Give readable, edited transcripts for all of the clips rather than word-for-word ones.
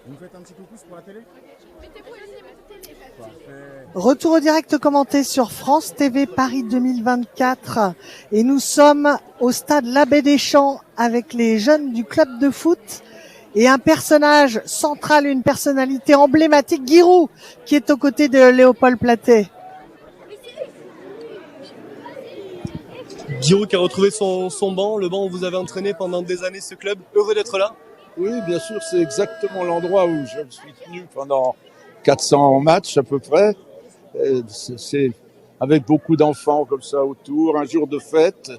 Vous me faites un petit coucou pour la télé? Retour au direct commenté sur France TV Paris 2024 et nous sommes au stade L'Abbé des Champs avec les jeunes du club de foot et un personnage central, une personnalité emblématique, Giroud, qui est aux côtés de Léopold Platé. Giroud qui a retrouvé son banc, le banc où vous avez entraîné pendant des années ce club. Heureux d'être là? Oui, bien sûr, c'est exactement l'endroit où je me suis tenu pendant 400 matchs à peu près. C'est avec beaucoup d'enfants comme ça autour, un jour de fête.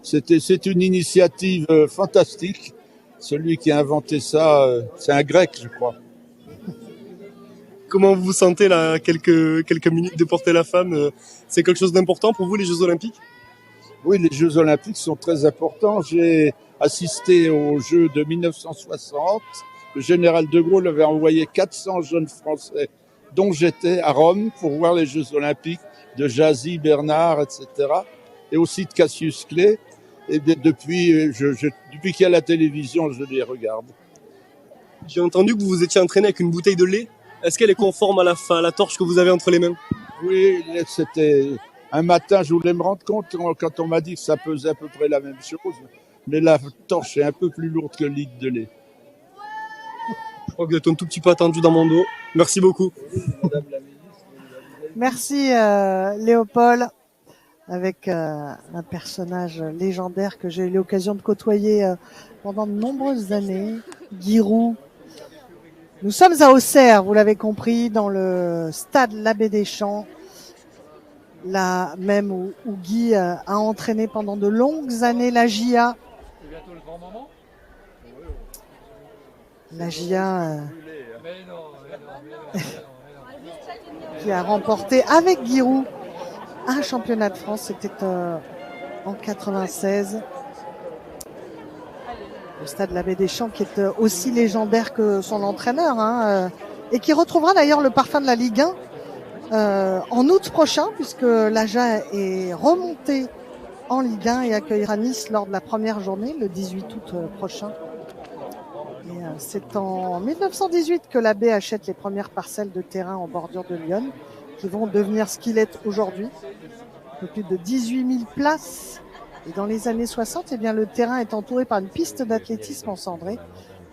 C'est une initiative fantastique. Celui qui a inventé ça, c'est un Grec, je crois. Comment vous vous sentez là, quelques minutes de porter la femme? C'est quelque chose d'important pour vous, les Jeux Olympiques? Oui, les Jeux Olympiques sont très importants. J'ai assisté aux Jeux de 1960. Le général de Gaulle avait envoyé 400 jeunes Français, dont j'étais, à Rome pour voir les Jeux Olympiques de Jazy, Bernard, etc. Et aussi de Cassius Clay. Et depuis qu'il y a la télévision, je les regarde. J'ai entendu que vous vous étiez entraîné avec une bouteille de lait. Est-ce qu'elle est conforme à la torche que vous avez entre les mains? Oui, c'était... Un matin, je voulais me rendre compte quand on m'a dit que ça pesait à peu près la même chose. Mais la torche est un peu plus lourde que le litre de lait. Je crois que vous êtes un tout petit peu attendu dans mon dos. Merci beaucoup. Merci Léopold, avec un personnage légendaire que j'ai eu l'occasion de côtoyer pendant de nombreuses années, Giroud. Nous sommes à Auxerre, vous l'avez compris, dans le stade L'Abbé des Champs, là même où Guy a entraîné pendant de longues années la GIA. La GIA qui a remporté avec Giroud un championnat de France, c'était en 96. Le stade L'Abbé des Champs qui est aussi légendaire que son entraîneur, et qui retrouvera d'ailleurs le parfum de la Ligue 1 en août prochain, puisque l'AJA est remonté en Ligue 1 et accueillera Nice lors de la première journée, le 18 août prochain. Et c'est en 1918 que l'AB achète les premières parcelles de terrain en bordure de Lyon, qui vont devenir ce qu'il est aujourd'hui. Un peu plus de 18 000 places. Et dans les années 60, eh bien, le terrain est entouré par une piste d'athlétisme en cendré.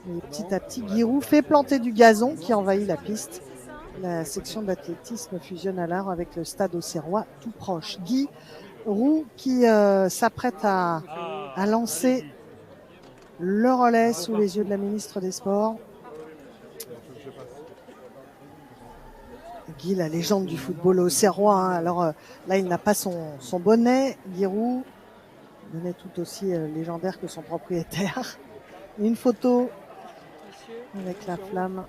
Et petit à petit, Giroud fait planter du gazon qui envahit la piste. La section d'athlétisme fusionne alors avec le stade auxerrois tout proche. Giroud qui s'apprête à lancer le relais sous les yeux de la ministre des Sports. Guy, la légende du football auxerrois. Alors là, il n'a pas son bonnet. Giroud, bonnet tout aussi légendaire que son propriétaire. Une photo avec la flamme.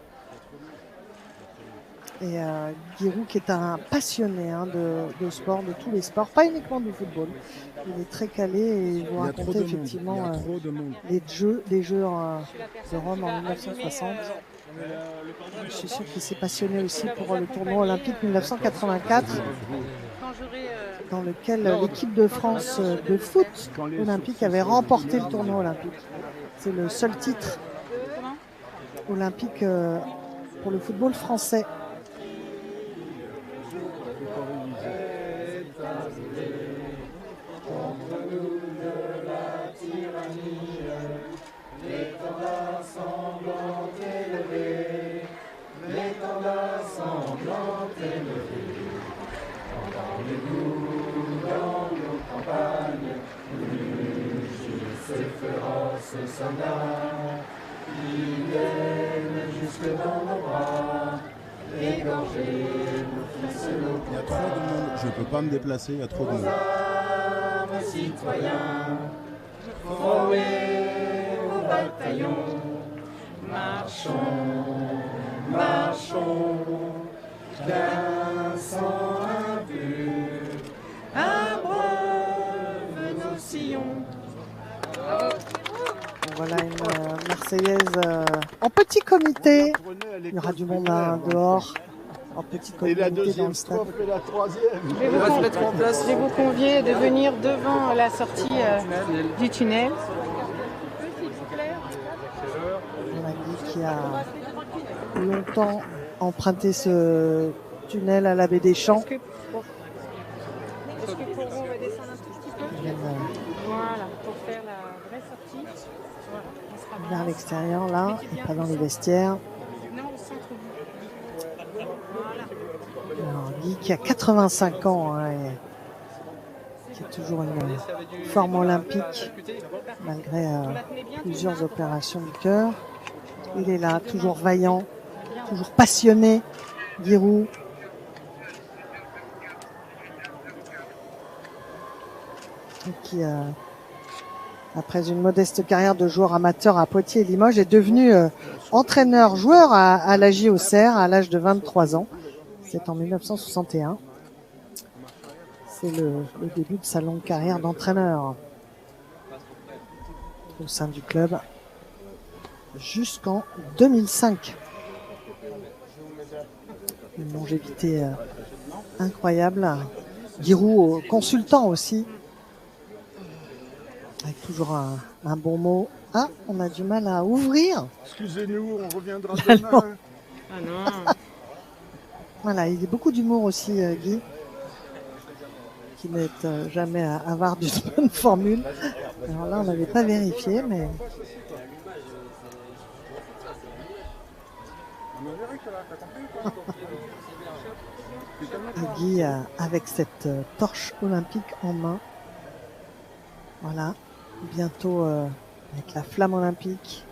Et Giroud qui est un passionné de sport, de tous les sports, pas uniquement du football. Il est très calé et il vous racontait effectivement les jeux de Rome en 1960. Je suis sûr qu'il s'est passionné aussi pour le tournoi olympique 1984, dans lequel l'équipe de France de foot olympique avait remporté le tournoi olympique. C'est le seul titre olympique pour le football français. Ils viennent jusque dans nos bras, égorger nos fils et nos Il y a trop de monde, je ne peux pas me déplacer, il y a trop de monde. armes citoyens, frôlez au bataillon, marchons, marchons, d'un sang impur, abreuve nos sillons. Voilà une Marseillaise en petit comité. Il y aura du monde dehors. En petit comité dans le stade. Je vais vous convier de venir devant la sortie du tunnel. Guy qui a longtemps emprunté ce tunnel à la baie des Champs. Est-ce que pour vous, on va descendre un tout petit peu? Voilà, pour faire la vraie sortie. Voilà, on sera Vers l'extérieur là, et pas dans les vestiaires. Non, au centre du. Voilà. Alors, Guy qui a 85 ans, hein, et qui a toujours une forme olympique malgré plusieurs opérations du cœur. Il est là, toujours vaillant, toujours passionné, Giroud. Et qui, après une modeste carrière de joueur amateur à Poitiers et Limoges, est devenu entraîneur-joueur à l'AJ Auxerre à l'âge de 23 ans. C'est en 1961. C'est le début de sa longue carrière d'entraîneur au sein du club jusqu'en 2005. Une longévité incroyable. Giroud, consultant aussi, avec toujours un bon mot. Ah, on a du mal à ouvrir. Excusez-nous, on reviendra demain. Ah non. Voilà, il y a beaucoup d'humour aussi, Guy, qui n'est jamais avare d'une bonne formule. Alors là, on n'avait pas vérifié, mais... Et Guy, avec cette torche olympique en main, voilà, bientôt avec la flamme olympique.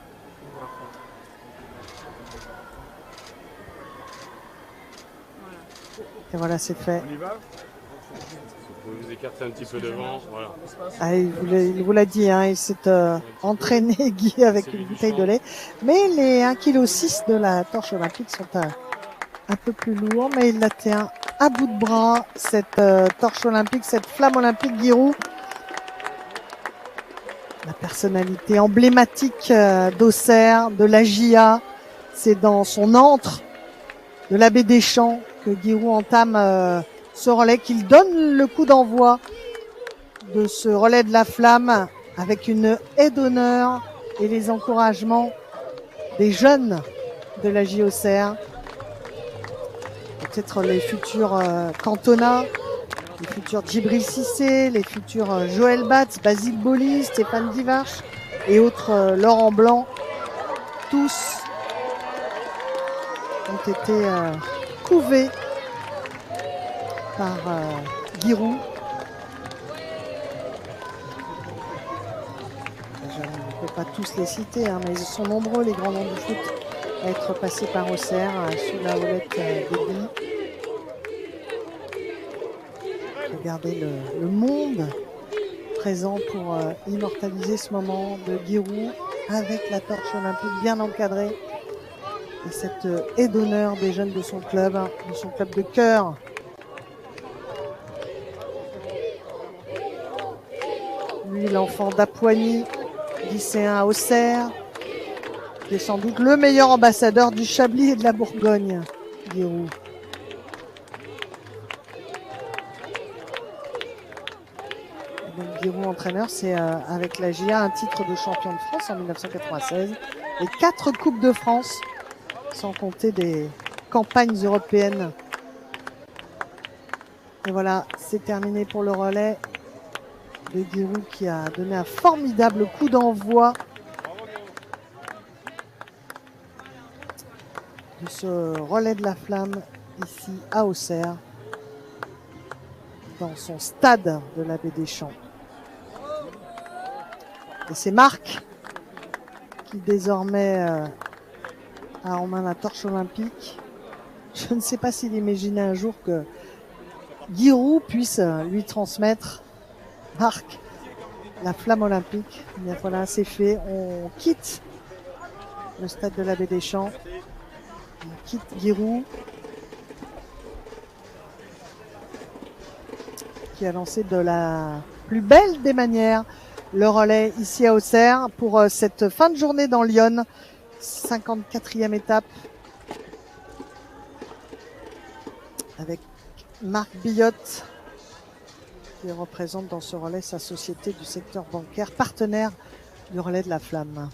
Et voilà, c'est fait. On y va? Vous vous écartez un petit peu devant, voilà. Ah, il vous l'a dit, hein, il s'est entraîné, Guy, avec une bouteille de lait. Mais les 1,6 kg de la torche olympique sont un peu plus lourds, mais il la tient à bout de bras, cette torche olympique, cette flamme olympique, Giroud. La personnalité emblématique d'Auxerre, de la JA, c'est dans son antre de la baie des Champs que Giroud entame ce relais, qu'il donne le coup d'envoi de ce relais de la flamme avec une haie d'honneur et les encouragements des jeunes de la JA Auxerre. Peut-être les futurs Cantona, les futurs Djibril Cissé, les futurs Joël Batz, Basile Boli, Stéphane Divarche et autres Laurent Blanc. Tous ont été couvés par Giroud. Je ne peux pas tous les citer, hein, mais ils sont nombreux, les grands noms du foot, à être passés par Auxerre sous la houlette de Guy. Regardez le monde présent pour immortaliser ce moment de Giroud avec la torche olympique bien encadrée et cette haie d'honneur des jeunes de son club de cœur. Lui, l'enfant d'Apoigny, lycéen à Auxerre, qui est sans doute le meilleur ambassadeur du Chablis et de la Bourgogne, Giroud. Donc Giroud entraîneur, c'est avec la GIA un titre de champion de France en 1996 et 4 Coupes de France, sans compter des campagnes européennes. Et voilà, c'est terminé pour le relais de Giroud qui a donné un formidable coup d'envoi de ce relais de la flamme ici à Auxerre, dans son stade de la baie des Champs. Et c'est Marc qui désormais a en main la torche olympique. Je ne sais pas s'il imaginait un jour que Giroud puisse lui transmettre, Marc, la flamme olympique. Bien voilà, c'est fait. On quitte le stade de la baie des Champs. On quitte Giroud, qui a lancé de la plus belle des manières le relais ici à Auxerre pour cette fin de journée dans Lyon. 54e étape avec Marc Billotte qui représente dans ce relais sa société du secteur bancaire, partenaire du relais de la flamme.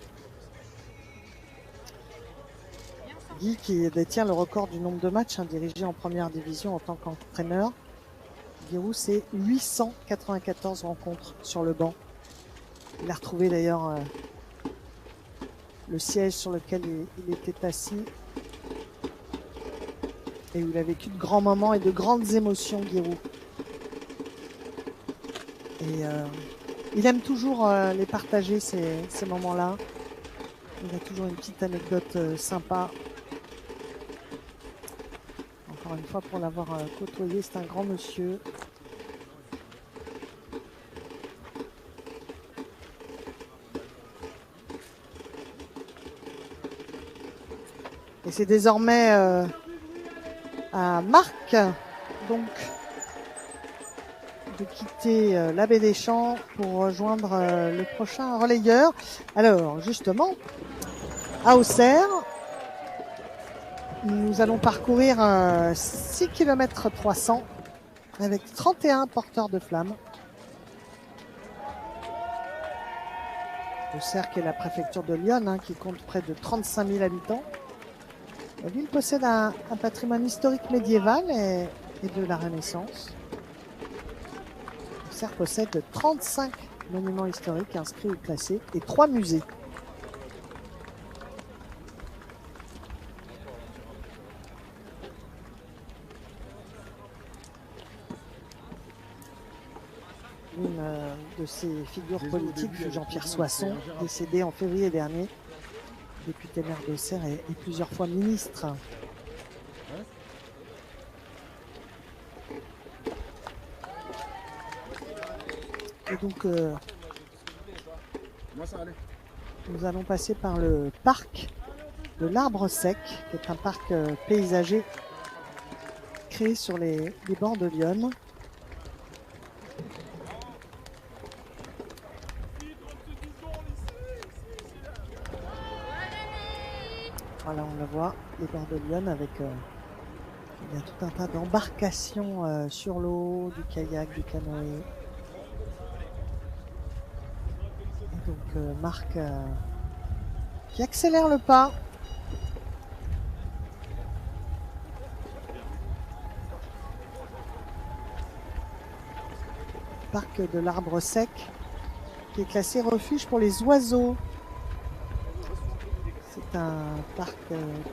Guy qui détient le record du nombre de matchs dirigés en première division en tant qu'entraîneur. Giroud, c'est 894 rencontres sur le banc. Il a retrouvé d'ailleurs le siège sur lequel il était assis et où il a vécu de grands moments et de grandes émotions, Giroud. Et il aime toujours les partager, ces moments-là. Il a toujours une petite anecdote sympa. Encore une fois, pour l'avoir côtoyé, c'est un grand monsieur. Et c'est désormais à Marc, donc, de quitter la Baie des Champs pour rejoindre le prochain relayeur. Alors, justement, à Auxerre, nous allons parcourir 6 km 300 avec 31 porteurs de flammes. Auxerre, qui est la préfecture de Lyon, qui compte près de 35 000 habitants. La ville possède un patrimoine historique médiéval et de la Renaissance. Auxerre possède 35 monuments historiques inscrits ou classés et 3 musées. Une de ces figures politiques fut Jean-Pierre Soisson, décédé en février dernier, député maire d'Auxerre et plusieurs fois ministre. Et donc, nous allons passer par le parc de l'Arbre Sec, qui est un parc paysager créé sur les bords de Lyon. Voilà, on le voit, les bords de Lyon avec il y a tout un tas d'embarcations sur l'eau, du kayak, du canoë. Et donc Marc qui accélère le pas. Parc de l'Arbre Sec qui est classé refuge pour les oiseaux. C'est un parc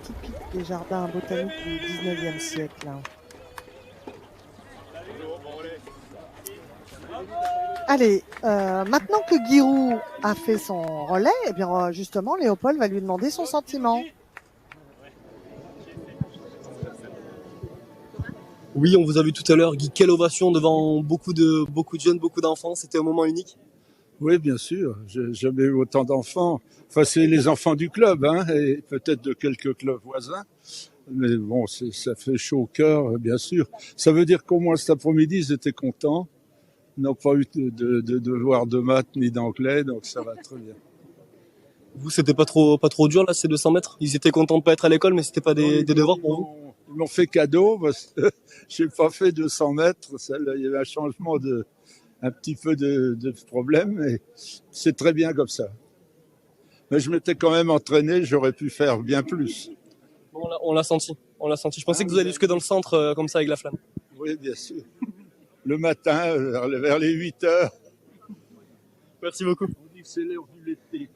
typique des jardins botaniques du 19e siècle. Allez, maintenant que Giroud a fait son relais, eh bien justement, Léopold va lui demander son sentiment. Oui, on vous a vu tout à l'heure, Guy, quelle ovation devant beaucoup de jeunes, beaucoup d'enfants. C'était un moment unique. Oui, bien sûr. J'ai jamais eu autant d'enfants. Enfin, c'est les enfants du club, et peut-être de quelques clubs voisins. Mais bon, ça fait chaud au cœur, bien sûr. Ça veut dire qu'au moins cet après-midi, ils étaient contents. Ils n'ont pas eu de devoirs de maths ni d'anglais, donc ça va très bien. Vous, c'était pas trop dur, là, ces 200 mètres? Ils étaient contents de pas être à l'école, mais c'était pas des devoirs pour vous? Ils m'ont fait cadeau parce que j'ai pas fait 200 mètres. Il y avait un changement un petit peu de problème, mais c'est très bien comme ça. Mais je m'étais quand même entraîné, j'aurais pu faire bien plus. Bon, on l'a senti. Je pensais que vous alliez jusque dans le centre, comme ça, avec la flamme. Oui, bien sûr. Le matin, vers les 8 heures. Merci beaucoup. On dit que c'est l'heure du l'été.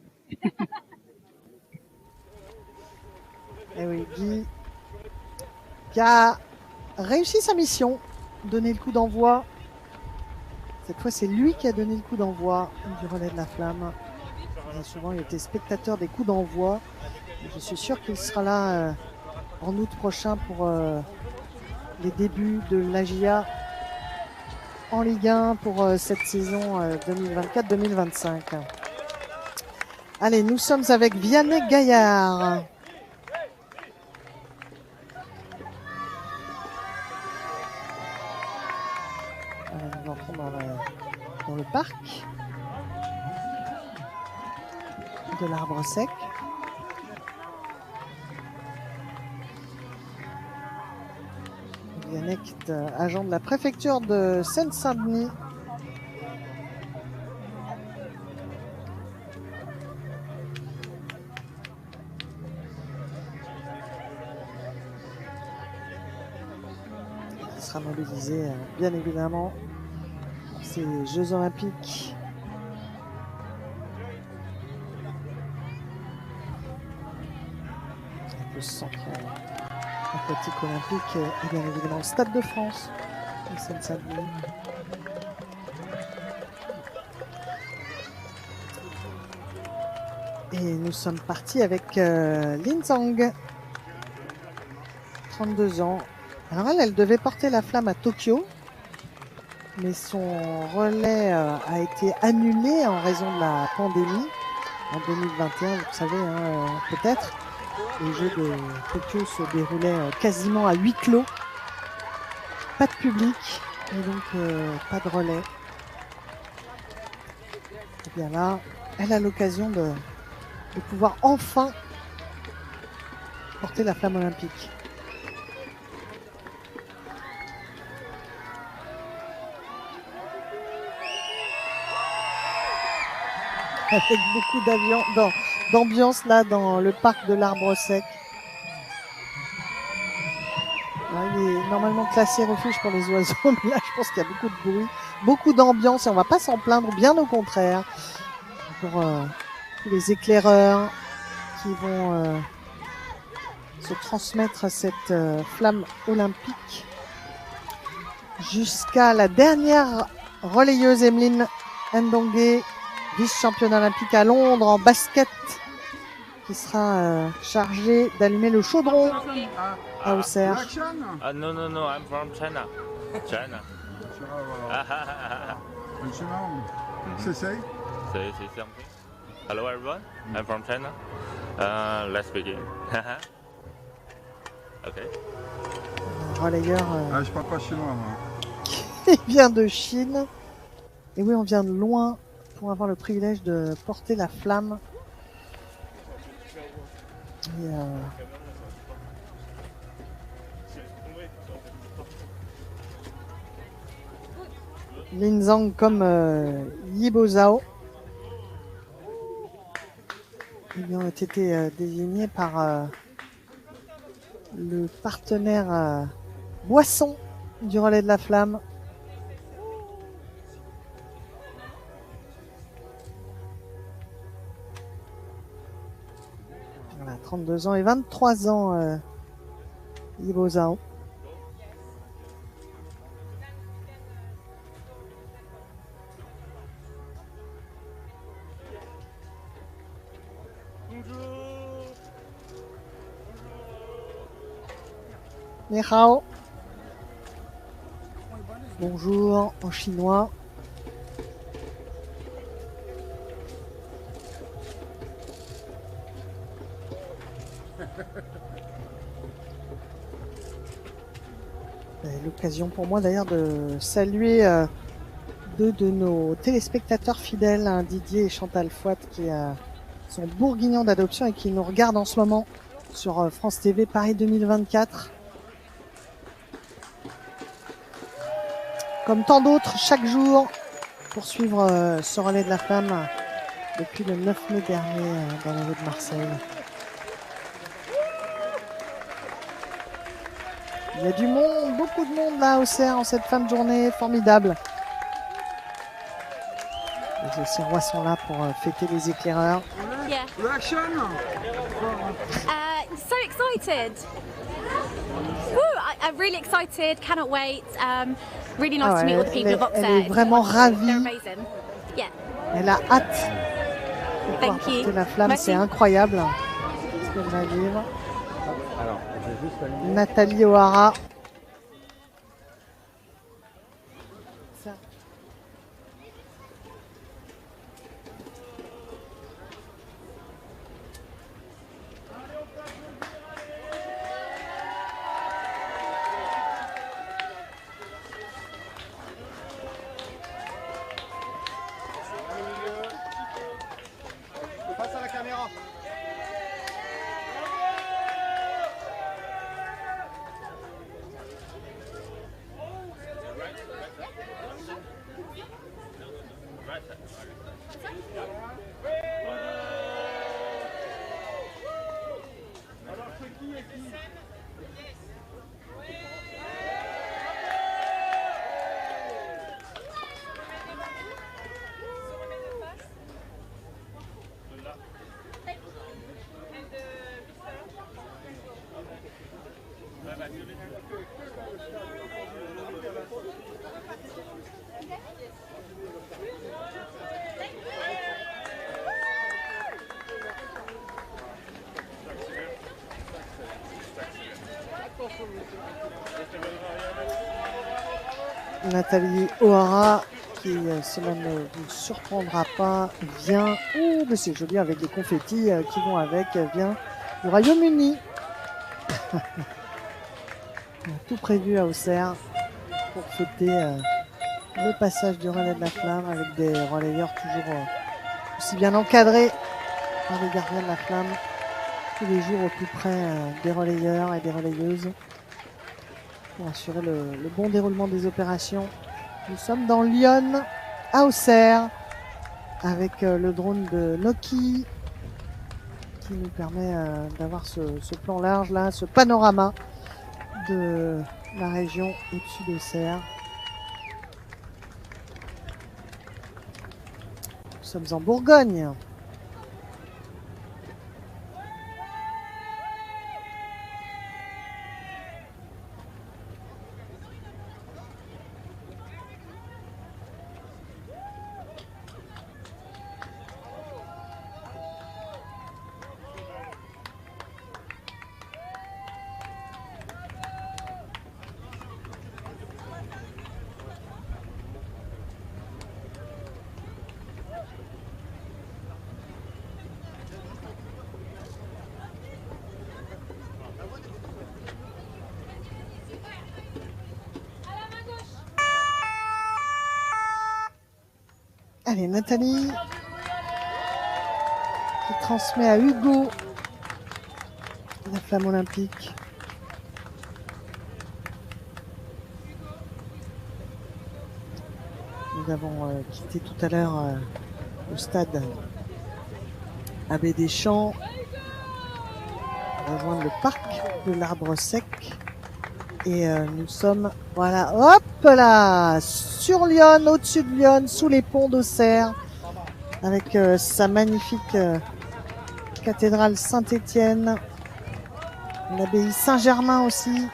Et oui, Guy qui a réussi sa mission, donner le coup d'envoi. Cette fois, c'est lui qui a donné le coup d'envoi du relais de la flamme. Bien souvent, il était spectateur des coups d'envoi. Je suis sûr qu'il sera là en août prochain pour les débuts de l'AGIA en Ligue 1 pour cette saison 2024-2025. Allez, nous sommes avec Vianney Gaillard. Nous entrons dans le parc de l'Arbre Sec. Vianney est agent de la préfecture de Seine-Saint-Denis. sera mobilisé bien évidemment pour ces Jeux Olympiques. Avec le centre aquatique olympique et bien évidemment le Stade de France, en Seine-Saint-Denis. Et nous sommes partis avec Lin Zhang, 32 ans. Alors elle devait porter la flamme à Tokyo, mais son relais a été annulé en raison de la pandémie en 2021, vous le savez peut-être. Les Jeux de Tokyo se déroulaient quasiment à huis clos, pas de public et donc pas de relais. Et bien là, elle a l'occasion de pouvoir enfin porter la flamme olympique. Avec beaucoup d'ambiance là dans le parc de l'Arbre Sec. Là, il est normalement classé refuge pour les oiseaux, mais là je pense qu'il y a beaucoup de bruit, beaucoup d'ambiance et on va pas s'en plaindre, bien au contraire. Pour tous les éclaireurs qui vont se transmettre cette flamme olympique jusqu'à la dernière relayeuse Emeline Ndongue, vice-championne olympique à Londres en basket, qui sera chargée d'allumer le chaudron à Auxerre. No, I'm from China. China. C'est Say something. Hello everyone, I'm from China. Let's begin. Okay. Relayeur je parle pas chinois, moi. qui vient de Chine. Et oui, on vient de loin pour avoir le privilège de porter la flamme. Et, Lin Zhang comme Yibo Zhao ont été désignés par le partenaire Boisson du relais de la flamme. Voilà, 32 ans et 23 ans, Yibo Zhao. Ni hao. Bonjour en chinois. L'occasion pour moi d'ailleurs de saluer deux de nos téléspectateurs fidèles, hein, Didier et Chantal Fouat, qui sont bourguignons d'adoption et qui nous regardent en ce moment sur France TV Paris 2024. Comme tant d'autres, chaque jour, pour suivre ce relais de la flamme depuis le 9 mai dernier dans les rues de Marseille. Il y a du monde, beaucoup de monde là au Auxerre en cette fin de journée formidable. Les Auxerrois sont là pour fêter les éclaireurs. Yeah. Reaction. So excited. Woo, I'm really excited, cannot wait. Really nice to meet all the people of Auxerre. Elle est vraiment ravie. They're amazing. Yeah. Elle a hâte de pouvoir Thank you. porter la flamme, Merci. c'est incroyable ce qu'elle va vivre. Nathalie O'Hara. Face à la caméra. Nathalie O'Hara, qui cela ne vous surprendra pas, vient, oh mais c'est joli avec des confettis qui vont avec, vient du Royaume-Uni. Tout prévu à Auxerre pour fêter le passage du relais de la flamme avec des relayeurs toujours aussi bien encadrés par les gardiens de la flamme, tous les jours au plus près des relayeurs et des relayeuses pour assurer le bon déroulement des opérations. Nous sommes dans Lyon, à Auxerre, avec le drone de Noki qui nous permet d'avoir ce plan large là, ce panorama de la région au-dessus d'Auxerre. Nous sommes en Bourgogne. Allez, Nathalie qui transmet à Hugo la flamme olympique. Nous avons quitté tout à l'heure le stade Abbé Deschamps, rejoindre le parc de l'Arbre Sec. Et nous sommes, voilà, hop là, sur Lyon, au-dessus de Lyon, sous les ponts d'Auxerre, avec sa magnifique cathédrale Saint-Étienne, l'abbaye Saint-Germain aussi.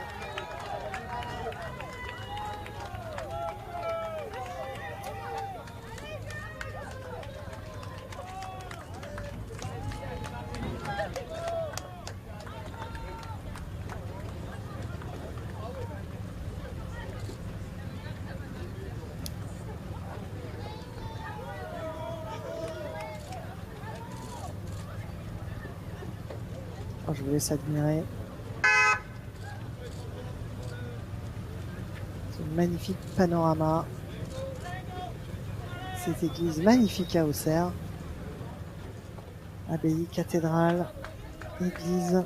Je vous laisse admirer ce magnifique panorama, cette église magnifique à Auxerre, abbaye, cathédrale, église.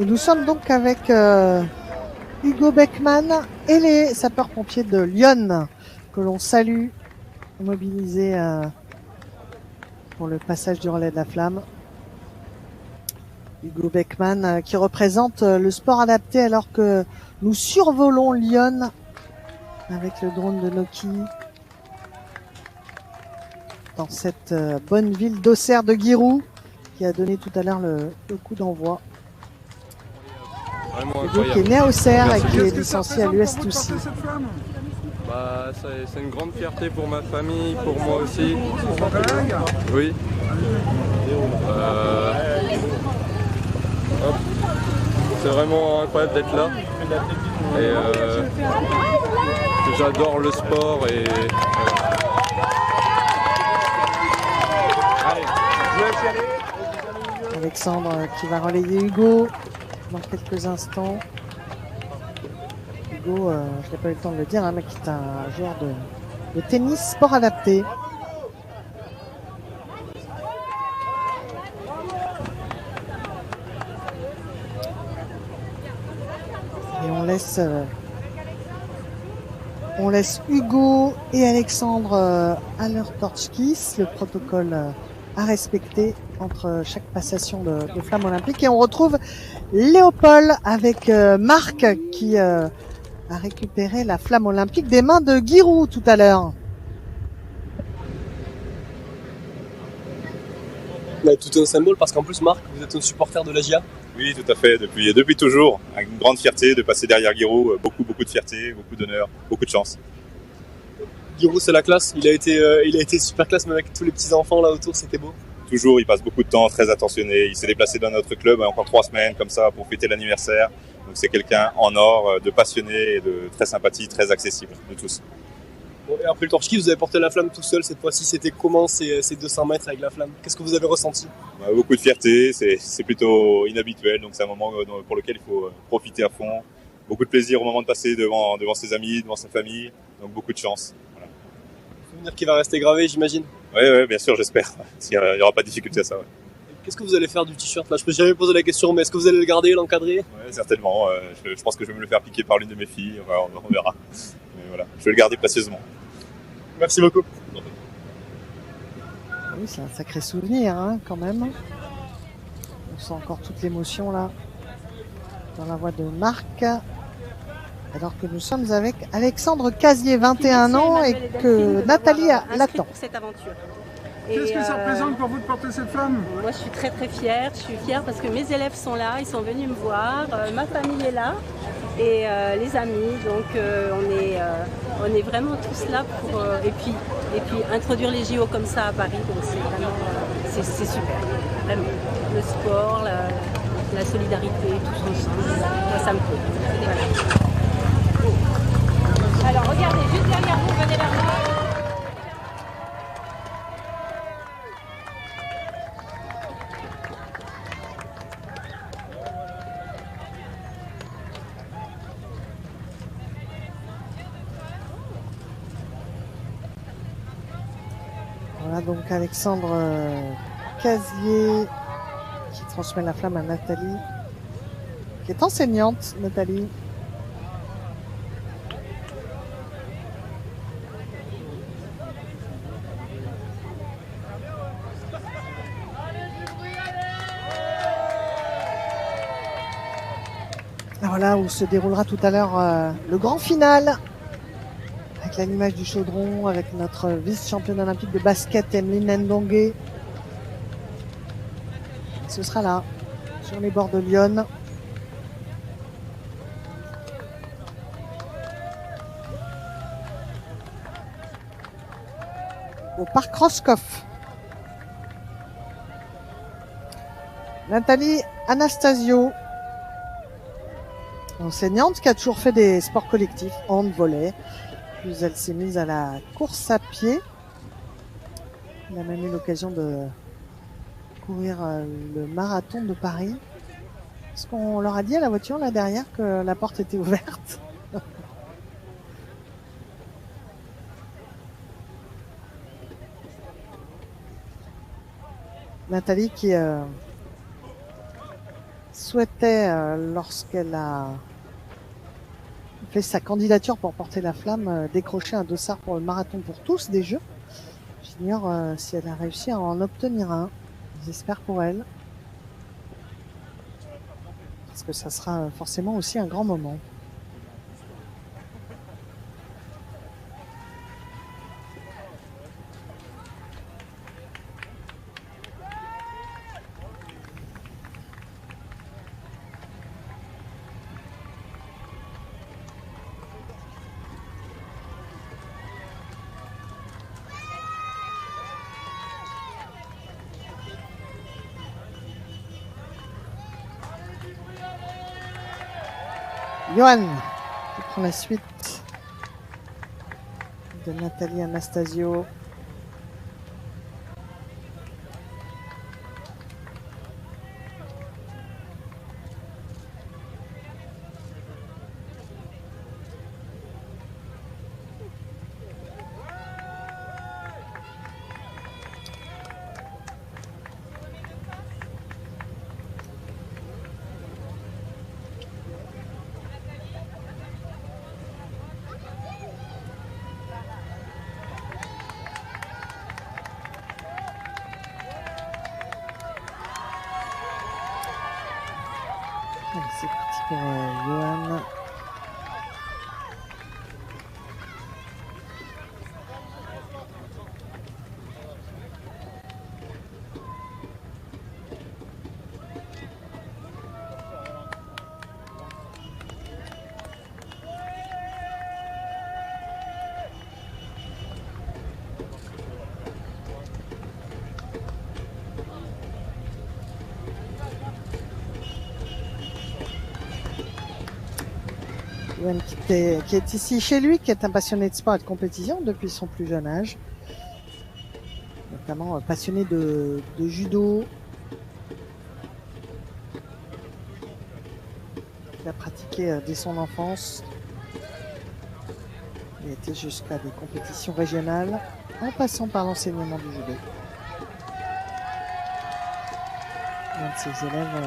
Et nous sommes donc avec Hugo Beckmann et les sapeurs-pompiers de Lyon, que l'on salue, mobilisés pour le passage du relais de la flamme. Hugo Beckmann qui représente le sport adapté alors que nous survolons Lyon avec le drone de Noki dans cette bonne ville d'Auxerre de Guiroux qui a donné tout à l'heure le coup d'envoi. Hugo qui est né à Auxerre et qui est licencié à l'US2C. Bah, c'est une grande fierté pour ma famille, pour moi aussi. Oui. C'est vraiment incroyable d'être là. Et j'adore le sport et Alexandre qui va relayer Hugo dans quelques instants. Hugo, je n'ai pas eu le temps de le dire, mais qui est un joueur de tennis sport adapté. Et on laisse Hugo et Alexandre à leur torchkiss, le protocole à respecter entre chaque passation de flamme olympique. Et on retrouve Léopold avec Marc qui a récupéré la flamme olympique des mains de Giroud tout à l'heure. Là, tout un symbole parce qu'en plus, Marc, vous êtes un supporter de la GIA. Oui, tout à fait, depuis toujours. Avec une grande fierté de passer derrière Giroud, beaucoup de fierté, beaucoup d'honneur, beaucoup de chance. Giroud, c'est la classe. Il a été super classe, même avec tous les petits enfants là autour, c'était beau. Toujours, il passe beaucoup de temps, très attentionné. Il s'est déplacé dans notre club encore 3 semaines comme ça pour fêter l'anniversaire. Donc c'est quelqu'un en or, de passionné et de très sympathique, très accessible de tous. Bon, et après le Torchki, vous avez porté la flamme tout seul cette fois-ci. C'était comment ces 200 mètres avec la flamme? Qu'est-ce que vous avez ressenti? Beaucoup de fierté, c'est plutôt inhabituel, donc c'est un moment pour lequel il faut profiter à fond. Beaucoup de plaisir au moment de passer devant ses amis, devant sa famille, donc beaucoup de chance. Voilà. Souvenir qui va rester gravé, j'imagine. Oui, bien sûr, j'espère. Il n'y aura pas de difficulté à ça. Ouais. Qu'est-ce que vous allez faire du t-shirt là? Je peux jamais poser la question, mais est-ce que vous allez le garder, l'encadrer? Oui, certainement. Je pense que je vais me le faire piquer par l'une de mes filles. Enfin, on verra. Mais voilà, je vais le garder précieusement. Merci beaucoup. Oui, c'est un sacré souvenir, hein, quand même. On sent encore toute l'émotion là dans la voix de Marc. Alors que nous sommes avec Alexandre Casier, 21 ans, et que Nathalie l'attend. Pour cette aventure. Qu'est-ce que ça représente pour vous de porter cette flamme? Moi, je suis très fière. Je suis fière parce que mes élèves sont là, ils sont venus me voir, ma famille est là et les amis. Donc, on est vraiment tous là pour et puis introduire les JO comme ça à Paris. Donc, c'est vraiment c'est super, vraiment. Le sport, la solidarité, tous ensemble. Moi, ça me plaît. Voilà. Alors, regardez, juste derrière vous, venez vers moi. Voilà donc Alexandre Casier qui transmet la flamme à Nathalie, qui est enseignante, Nathalie. Voilà où se déroulera tout à l'heure le grand final. Avec l'animage du chaudron, avec notre vice-championne olympique de basket, Emeline Ndongue. Ce sera là, sur les bords de Lyon. Au parc Roscoff. Nathalie Anastasio, enseignante qui a toujours fait des sports collectifs, hand, volley. Puis elle s'est mise à la course à pied. Elle a même eu l'occasion de courir le marathon de Paris. Est-ce qu'on leur a dit à la voiture là derrière que la porte était ouverte? Nathalie qui souhaitait, lorsqu'elle a fait sa candidature pour porter la flamme, décrocher un dossard pour le marathon pour tous des Jeux. J'ignore si elle a réussi à en obtenir un. J'espère pour elle. Parce que ça sera forcément aussi un grand moment. Johan qui prend la suite de Nathalie Anastasio. Allez, c'est parti pour Johan. Yoann qui est ici chez lui, qui est un passionné de sport et de compétition depuis son plus jeune âge. Notamment passionné de judo. Il a pratiqué dès son enfance. Il a été jusqu'à des compétitions régionales en passant par l'enseignement du judo. L'un de ses élèves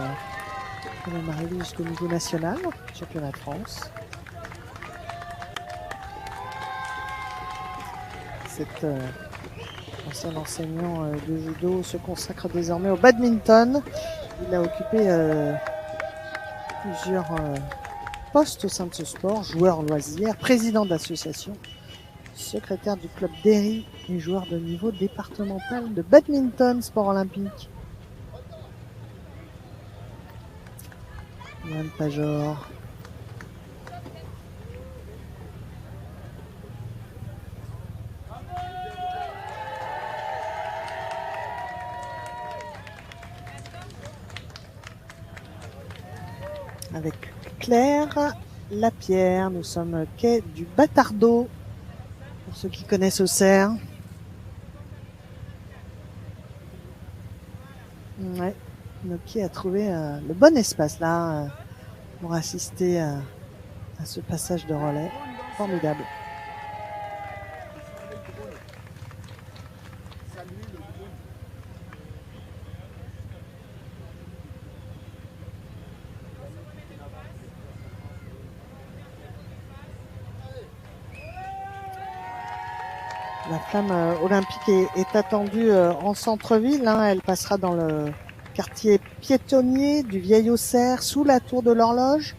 est même arrivé jusqu'au niveau national, championnat de France. Cet ancien enseignant de judo se consacre désormais au badminton. Il a occupé plusieurs postes au sein de ce sport, joueur loisir, président d'association, secrétaire du club d'Héry et joueur de niveau départemental de badminton, sport olympique. Yoann Pajor. Avec Claire Lapierre, nous sommes quai du Bâtardot, pour ceux qui connaissent Auxerre. Ouais, Noki a trouvé le bon espace là pour assister à ce passage de relais. Formidable. La flamme olympique est attendue en centre-ville. Hein. Elle passera dans le quartier piétonnier du Vieil Auxerre, sous la tour de l'horloge,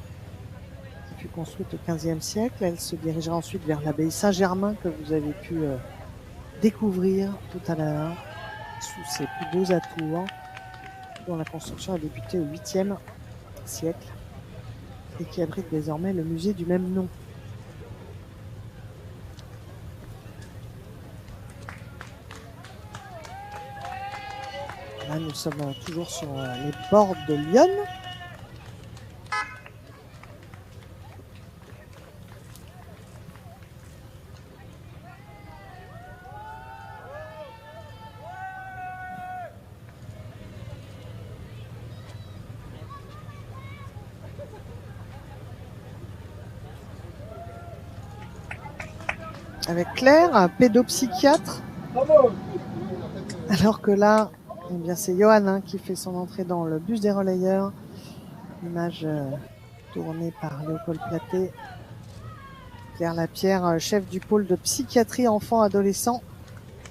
qui fut construite au XVe siècle. Elle se dirigera ensuite vers l'abbaye Saint-Germain, que vous avez pu découvrir tout à l'heure, sous ses plus beaux atours, dont la construction a débuté au 8e siècle et qui abrite désormais le musée du même nom. Là, nous sommes toujours sur les bords de l'Yonne. Avec Claire, un pédopsychiatre. Alors que là, eh bien, c'est Yoann qui fait son entrée dans le bus des relayeurs. Image tournée par Léopold Platé. Claire Lapierre, chef du pôle de psychiatrie enfants-adolescents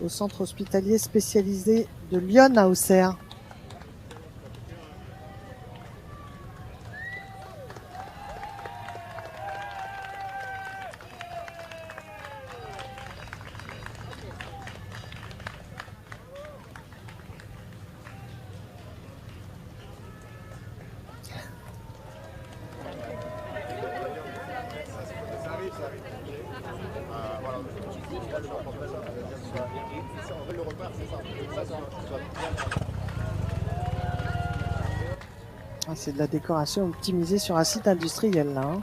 au centre hospitalier spécialisé de Lyon à Auxerre. C'est de la décoration optimisée sur un site industriel là. Hein.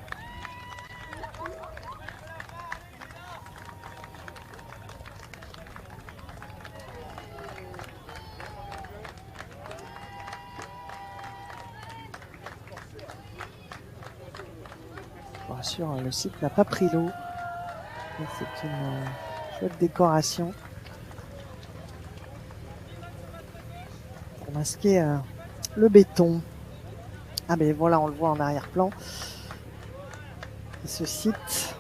Je vous rassure, le site n'a pas pris l'eau. C'est une chouette décoration pour masquer le béton. Ah ben voilà, on le voit en arrière-plan. Ce site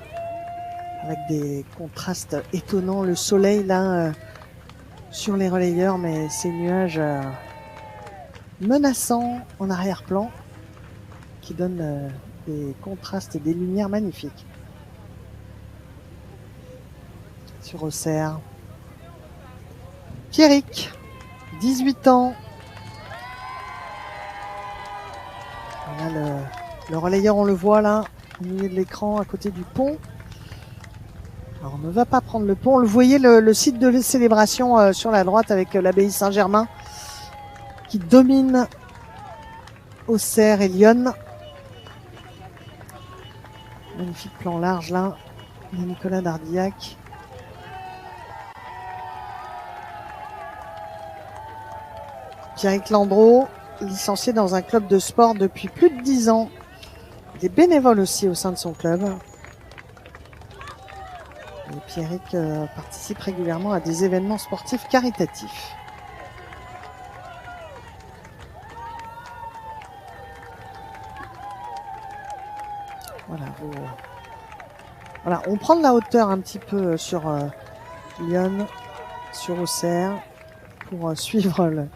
avec des contrastes étonnants. Le soleil là sur les relayeurs, mais ces nuages menaçants en arrière-plan qui donnent des contrastes et des lumières magnifiques. Sur Auxerre. Pierrick, 18 ans. Voilà le relayeur, on le voit là, au milieu de l'écran, à côté du pont. Alors on ne va pas prendre le pont. Vous voyez le site de célébration sur la droite avec l'abbaye Saint-Germain qui domine Auxerre et Lyon. Magnifique plan large là de Nicolas Dardillac. Pierrick Landreau, licencié dans un club de sport depuis plus de 10 ans. Il est bénévole aussi au sein de son club. Et Pierrick participe régulièrement à des événements sportifs caritatifs. Voilà, on prend de la hauteur un petit peu sur Lyon, sur Auxerre, pour suivre le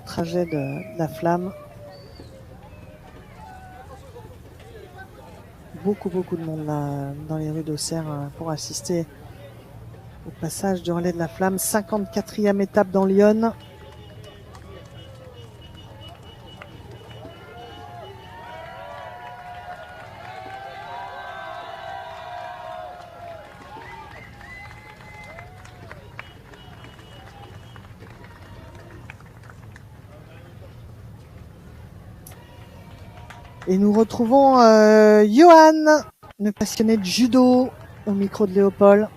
trajet de la flamme. Beaucoup de monde là, dans les rues d'Auxerre pour assister au passage du relais de la flamme. 54e étape dans Lyon. Et nous retrouvons Johan, le passionné de judo, au micro de Léopold.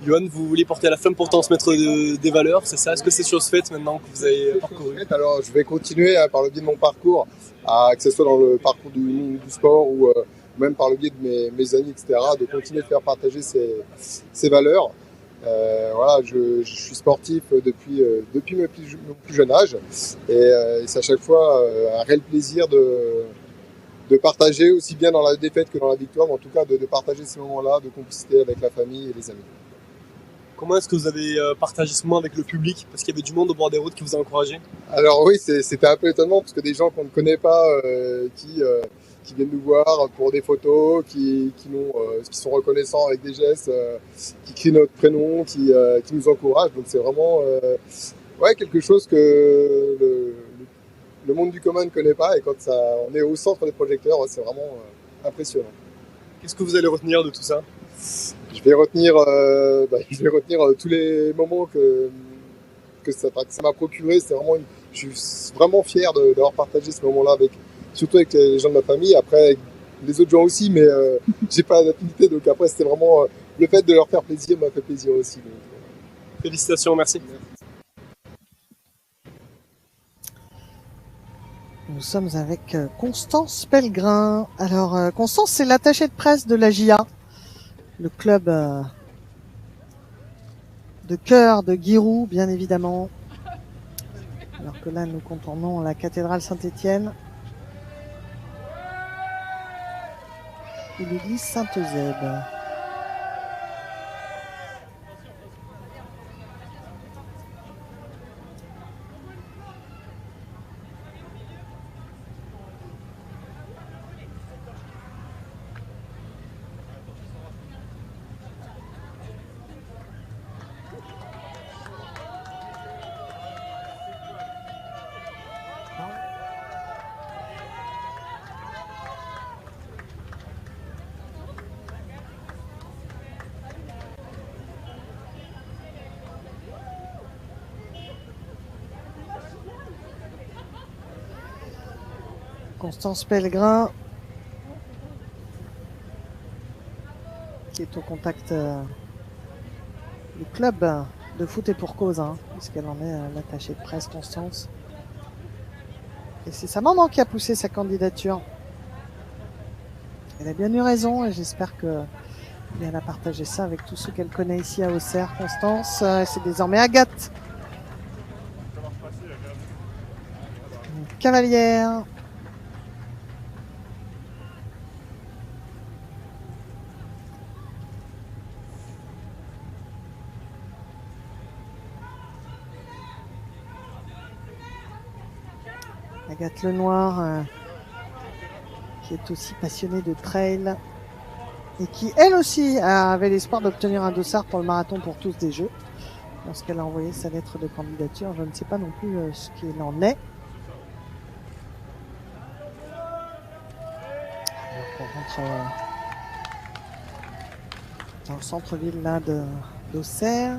Johan, vous voulez porter la flamme pour transmettre des valeurs, c'est ça? Est-ce que c'est chose faite maintenant que vous avez parcouru? Alors, je vais continuer par le biais de mon parcours, que ce soit dans le parcours du sport ou même par le biais de mes amis, etc., de continuer de faire partager ces valeurs. Voilà, je suis sportif depuis mon plus jeune âge et c'est à chaque fois un réel plaisir de partager aussi bien dans la défaite que dans la victoire, mais en tout cas de partager ces moments-là de complicité avec la famille et les amis. Comment est-ce que vous avez partagé ce moment avec le public? Parce qu'il y avait du monde au bord des routes qui vous a encouragé. Alors oui, c'était un peu étonnant parce que des gens qu'on ne connaît pas qui viennent nous voir pour des photos, qui sont reconnaissants avec des gestes, qui crient notre prénom, qui nous encouragent. Donc c'est vraiment quelque chose que le monde du commun ne connaît pas. Et quand on est au centre des projecteurs, c'est vraiment impressionnant. Qu'est-ce que vous allez retenir de tout ça? Je vais retenir tous les moments que ça m'a procuré. Je suis vraiment fier d'avoir partagé ce moment-là surtout avec les gens de ma famille, après avec les autres gens aussi, mais j'ai pas d'affinité, donc après c'était vraiment le fait de leur faire plaisir m'a fait plaisir aussi. Donc, félicitations, merci. Nous sommes avec Constance Pellegrin. Alors Constance, c'est l'attachée de presse de la JA, le club de cœur de Guiroux, bien évidemment. Alors que là, nous contournons la cathédrale Saint-Étienne et l'église Sainte-Eusèbe. Constance Pellegrin qui est au contact du club de foot et pour cause, puisqu'elle en est l'attachée de presse, Constance. Et c'est sa maman qui a poussé sa candidature. Elle a bien eu raison et j'espère qu'elle a partagé ça avec tous ceux qu'elle connaît ici à Auxerre. Constance, c'est désormais Agathe Cavalière. Agathe Lenoir, qui est aussi passionnée de trail et qui, elle aussi, avait l'espoir d'obtenir un dossard pour le marathon pour tous des Jeux. Lorsqu'elle a envoyé sa lettre de candidature, je ne sais pas non plus ce qu'il en est. Alors on rentre dans le centre-ville là d'Auxerre.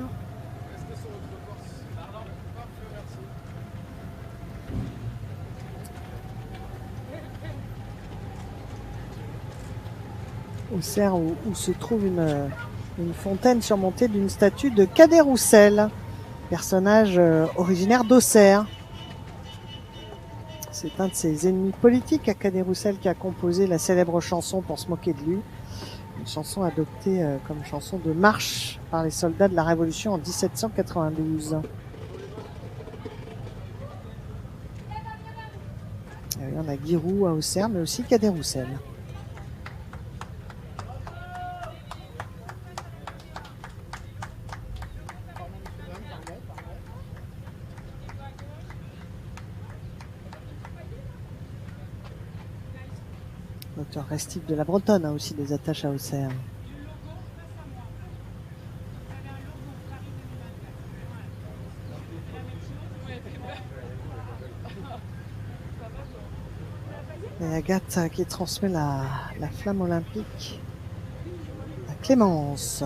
Auxerre où se trouve une fontaine surmontée d'une statue de Cadet Roussel, personnage originaire d'Auxerre. C'est un de ses ennemis politiques, à Cadet Roussel, qui a composé la célèbre chanson Pour se moquer de lui. Une chanson adoptée comme chanson de marche par les soldats de la Révolution en 1792. Et oui, on a Giroud à Auxerre, mais aussi Cadet Roussel. Docteur Restif de la Bretonne a aussi des attaches à Auxerre. Et Agathe qui transmet la flamme olympique à Clémence.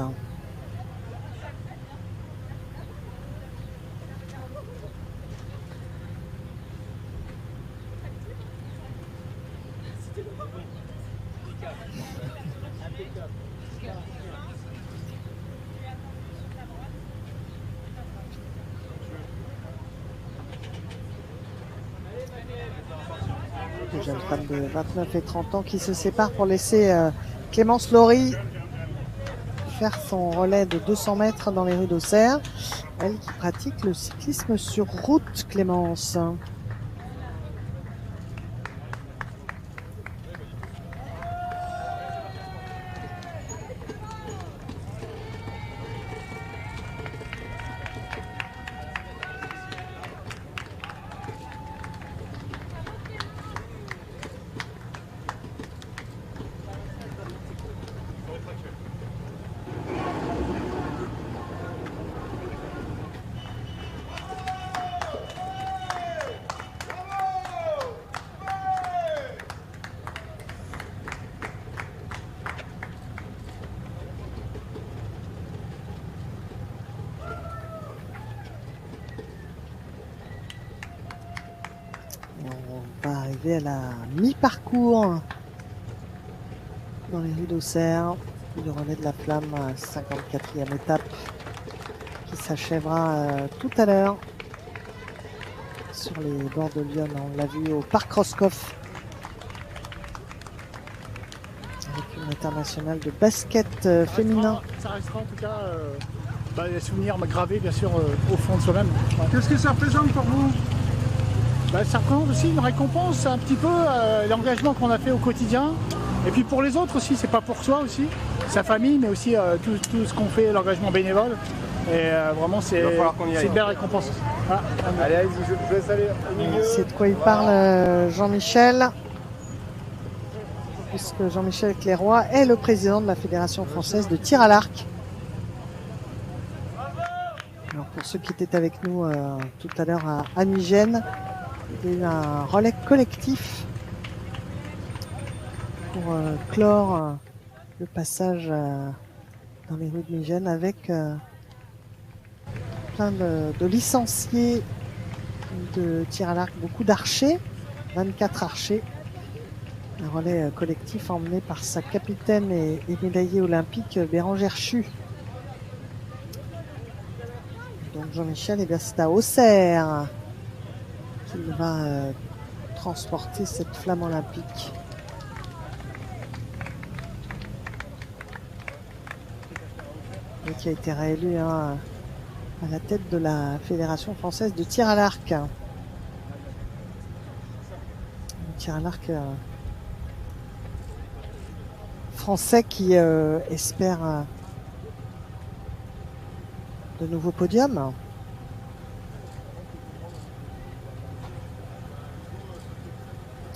Une jeune femme de 29 et 30 ans qui se sépare pour laisser Clémence Laurie faire son relais de 200 mètres dans les rues d'Auxerre. Elle qui pratique le cyclisme sur route, Clémence. On va arriver à la mi-parcours dans les rues d'Auxerre. Le relais de la flamme, 54e étape qui s'achèvera tout à l'heure sur les bords de Lyon. On l'a vu au Parc Roscoff avec une internationale de basket féminin. Ça restera en tout cas des souvenirs gravés bien sûr au fond de soi-même. Qu'est-ce que ça représente pour vous? Ça représente aussi une récompense, un petit peu l'engagement qu'on a fait au quotidien. Et puis pour les autres aussi, c'est pas pour soi aussi, sa famille, mais aussi tout ce qu'on fait, l'engagement bénévole. Et vraiment, c'est une belle récompense. Ah, allez, je vous laisse aller au milieu. C'est de quoi il parle Jean-Michel, puisque Jean-Michel Clairoy est le président de la Fédération française de tir à l'arc. Alors pour ceux qui étaient avec nous tout à l'heure à Nigène, il y a eu un relais collectif pour clore le passage dans les rues de Nigène avec plein de licenciés de tir à l'arc, beaucoup d'archers, 24 archers. Un relais collectif emmené par sa capitaine et médaillée olympique Bérangère Chu. Donc Jean-Michel, c'est à Auxerre qu'il va transporter cette flamme olympique. Et qui a été réélu à la tête de la Fédération française de tir à l'arc. Le tir à l'arc français qui espère de nouveaux podiums.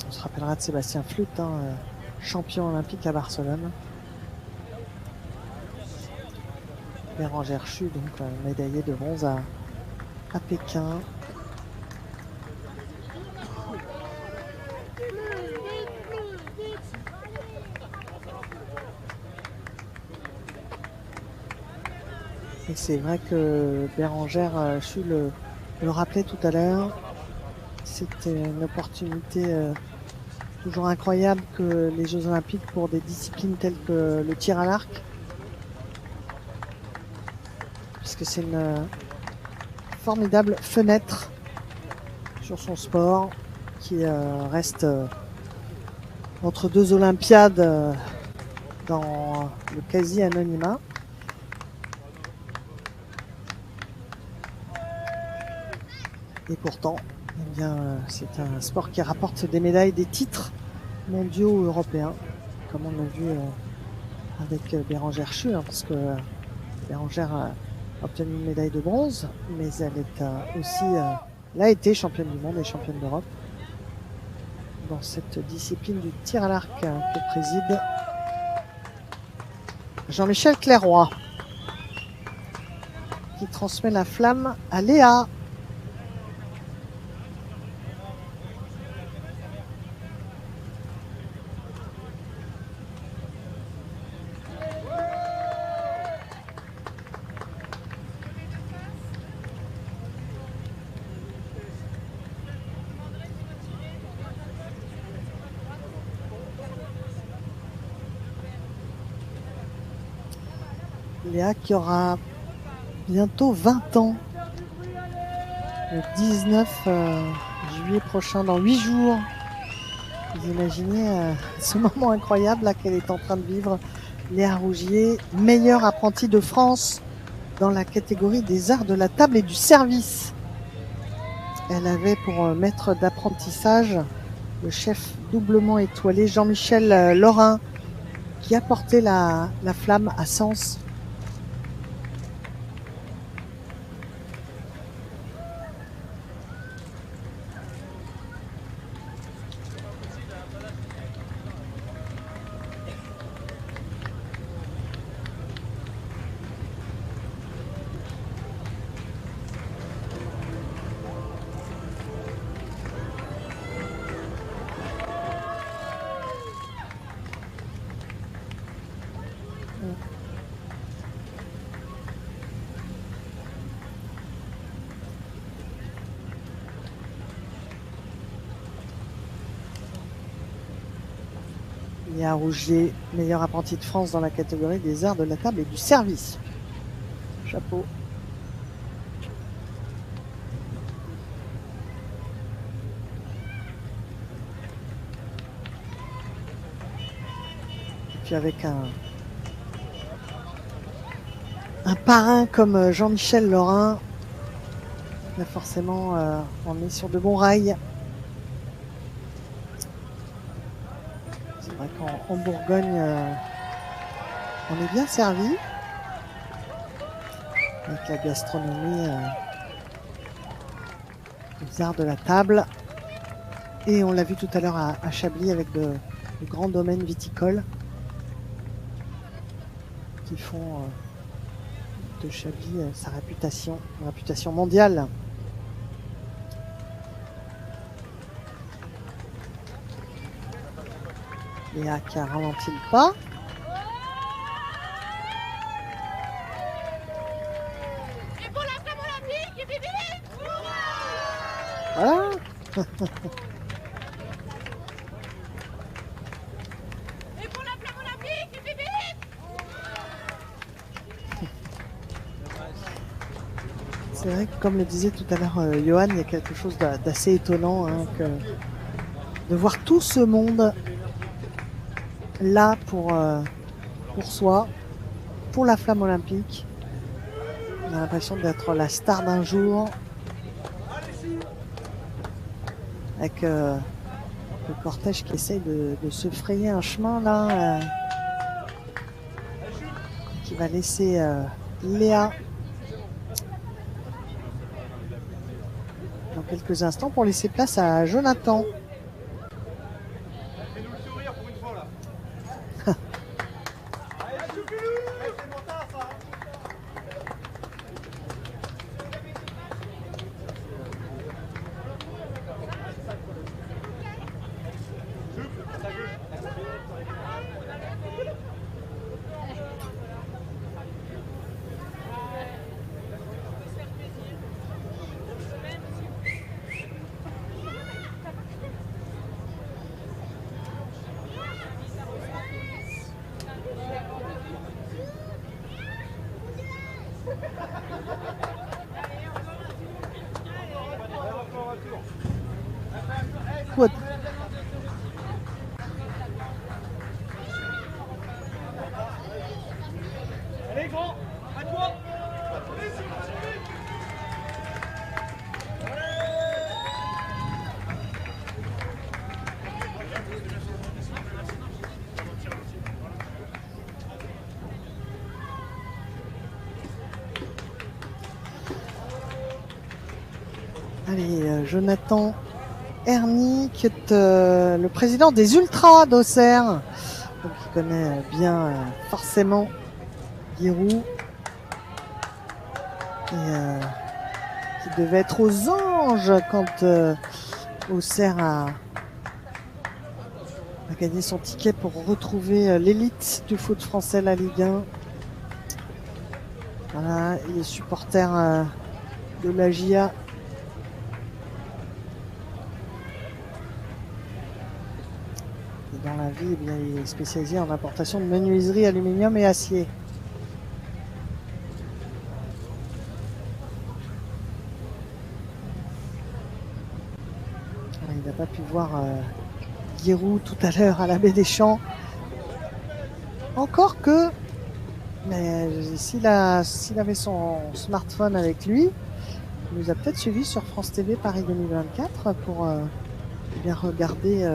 On se rappellera de Sébastien Flute, champion olympique à Barcelone. Bérangère Chu, donc médaillée de bronze à Pékin. Et c'est vrai que Bérangère Chu le rappelait tout à l'heure. C'était une opportunité Toujours incroyable que les Jeux Olympiques pour des disciplines telles que le tir à l'arc, puisque c'est une formidable fenêtre sur son sport qui reste entre deux Olympiades dans le quasi-anonymat. Et pourtant, eh bien, c'est un sport qui rapporte des médailles, des titres mondiaux ou européens, comme on l'a vu avec Bérangère Chu, hein, parce que Bérangère a obtenu une médaille de bronze, mais elle est aussi, elle a été championne du monde et championne d'Europe dans cette discipline du tir à l'arc que préside Jean-Michel Clairoy, qui transmet la flamme à Léa. Léa qui aura bientôt 20 ans, le 19 juillet prochain, dans 8 jours. Vous imaginez ce moment incroyable là qu'elle est en train de vivre. Léa Rougier, meilleure apprentie de France dans la catégorie des arts de la table et du service. Elle avait pour maître d'apprentissage le chef doublement étoilé Jean-Michel Laurin, qui a porté la flamme à Sens. Léa Rougier, meilleure apprentie de France dans la catégorie des arts de la table et du service. Chapeau. Et puis avec un parrain comme Jean-Michel Laurin, là forcément on est sur de bons rails. En Bourgogne, on est bien servi avec la gastronomie, les arts de la table, et on l'a vu tout à l'heure à Chablis avec de grands domaines viticoles qui font de Chablis sa réputation, une réputation mondiale. Léa qui a ralenti le pas. Et pour la flamme olympique, Voilà. Et pour la flamme olympique, C'est vrai que comme le disait tout à l'heure Johan, il y a quelque chose d'assez étonnant hein, de voir tout ce monde là pour soi, pour la flamme olympique. On a l'impression d'être la star d'un jour, avec le cortège qui essaye de se frayer un chemin là, qui va laisser Léa dans quelques instants pour laisser place à Jonathan. coude. Allez grand, à toi. Allez, Jonathan Erny, qui est le président des Ultras d'Auxerre, donc il connaît bien forcément Giroud, et qui devait être aux anges quand Auxerre a gagné son ticket pour retrouver l'élite du foot français, la Ligue 1. Voilà, il est supporter de la GIA. Dans la vie, eh bien, il est spécialisé en importation de menuiserie, aluminium et acier. Alors, il n'a pas pu voir Giroud tout à l'heure à la baie des Champs. Encore que, mais s'il avait son smartphone avec lui, il nous a peut-être suivi sur France TV Paris 2024 pour bien regarder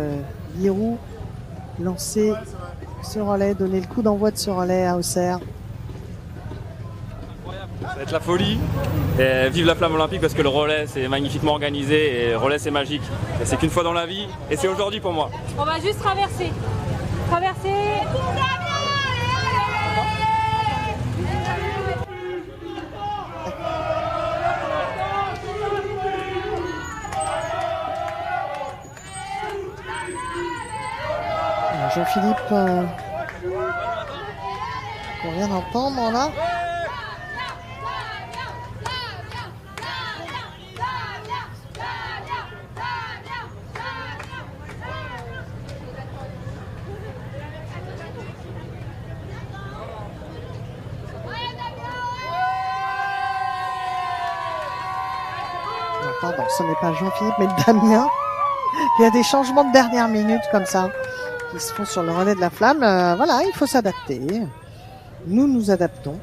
Giroud lancer ce relais, donner le coup d'envoi de ce relais à Auxerre. Ça va être la folie. Et vive la flamme olympique parce que le relais c'est magnifiquement organisé et le relais c'est magique. Et c'est qu'une fois dans la vie et c'est aujourd'hui pour moi. On va juste traverser. Traverser. Jean-Philippe, qu'on vient d'entendre là. Pardon, ce n'est pas Jean-Philippe, mais Damien. Il y a des changements de dernière minute comme ça qui se font sur le relais de la flamme. Voilà, il faut s'adapter. Nous nous adaptons.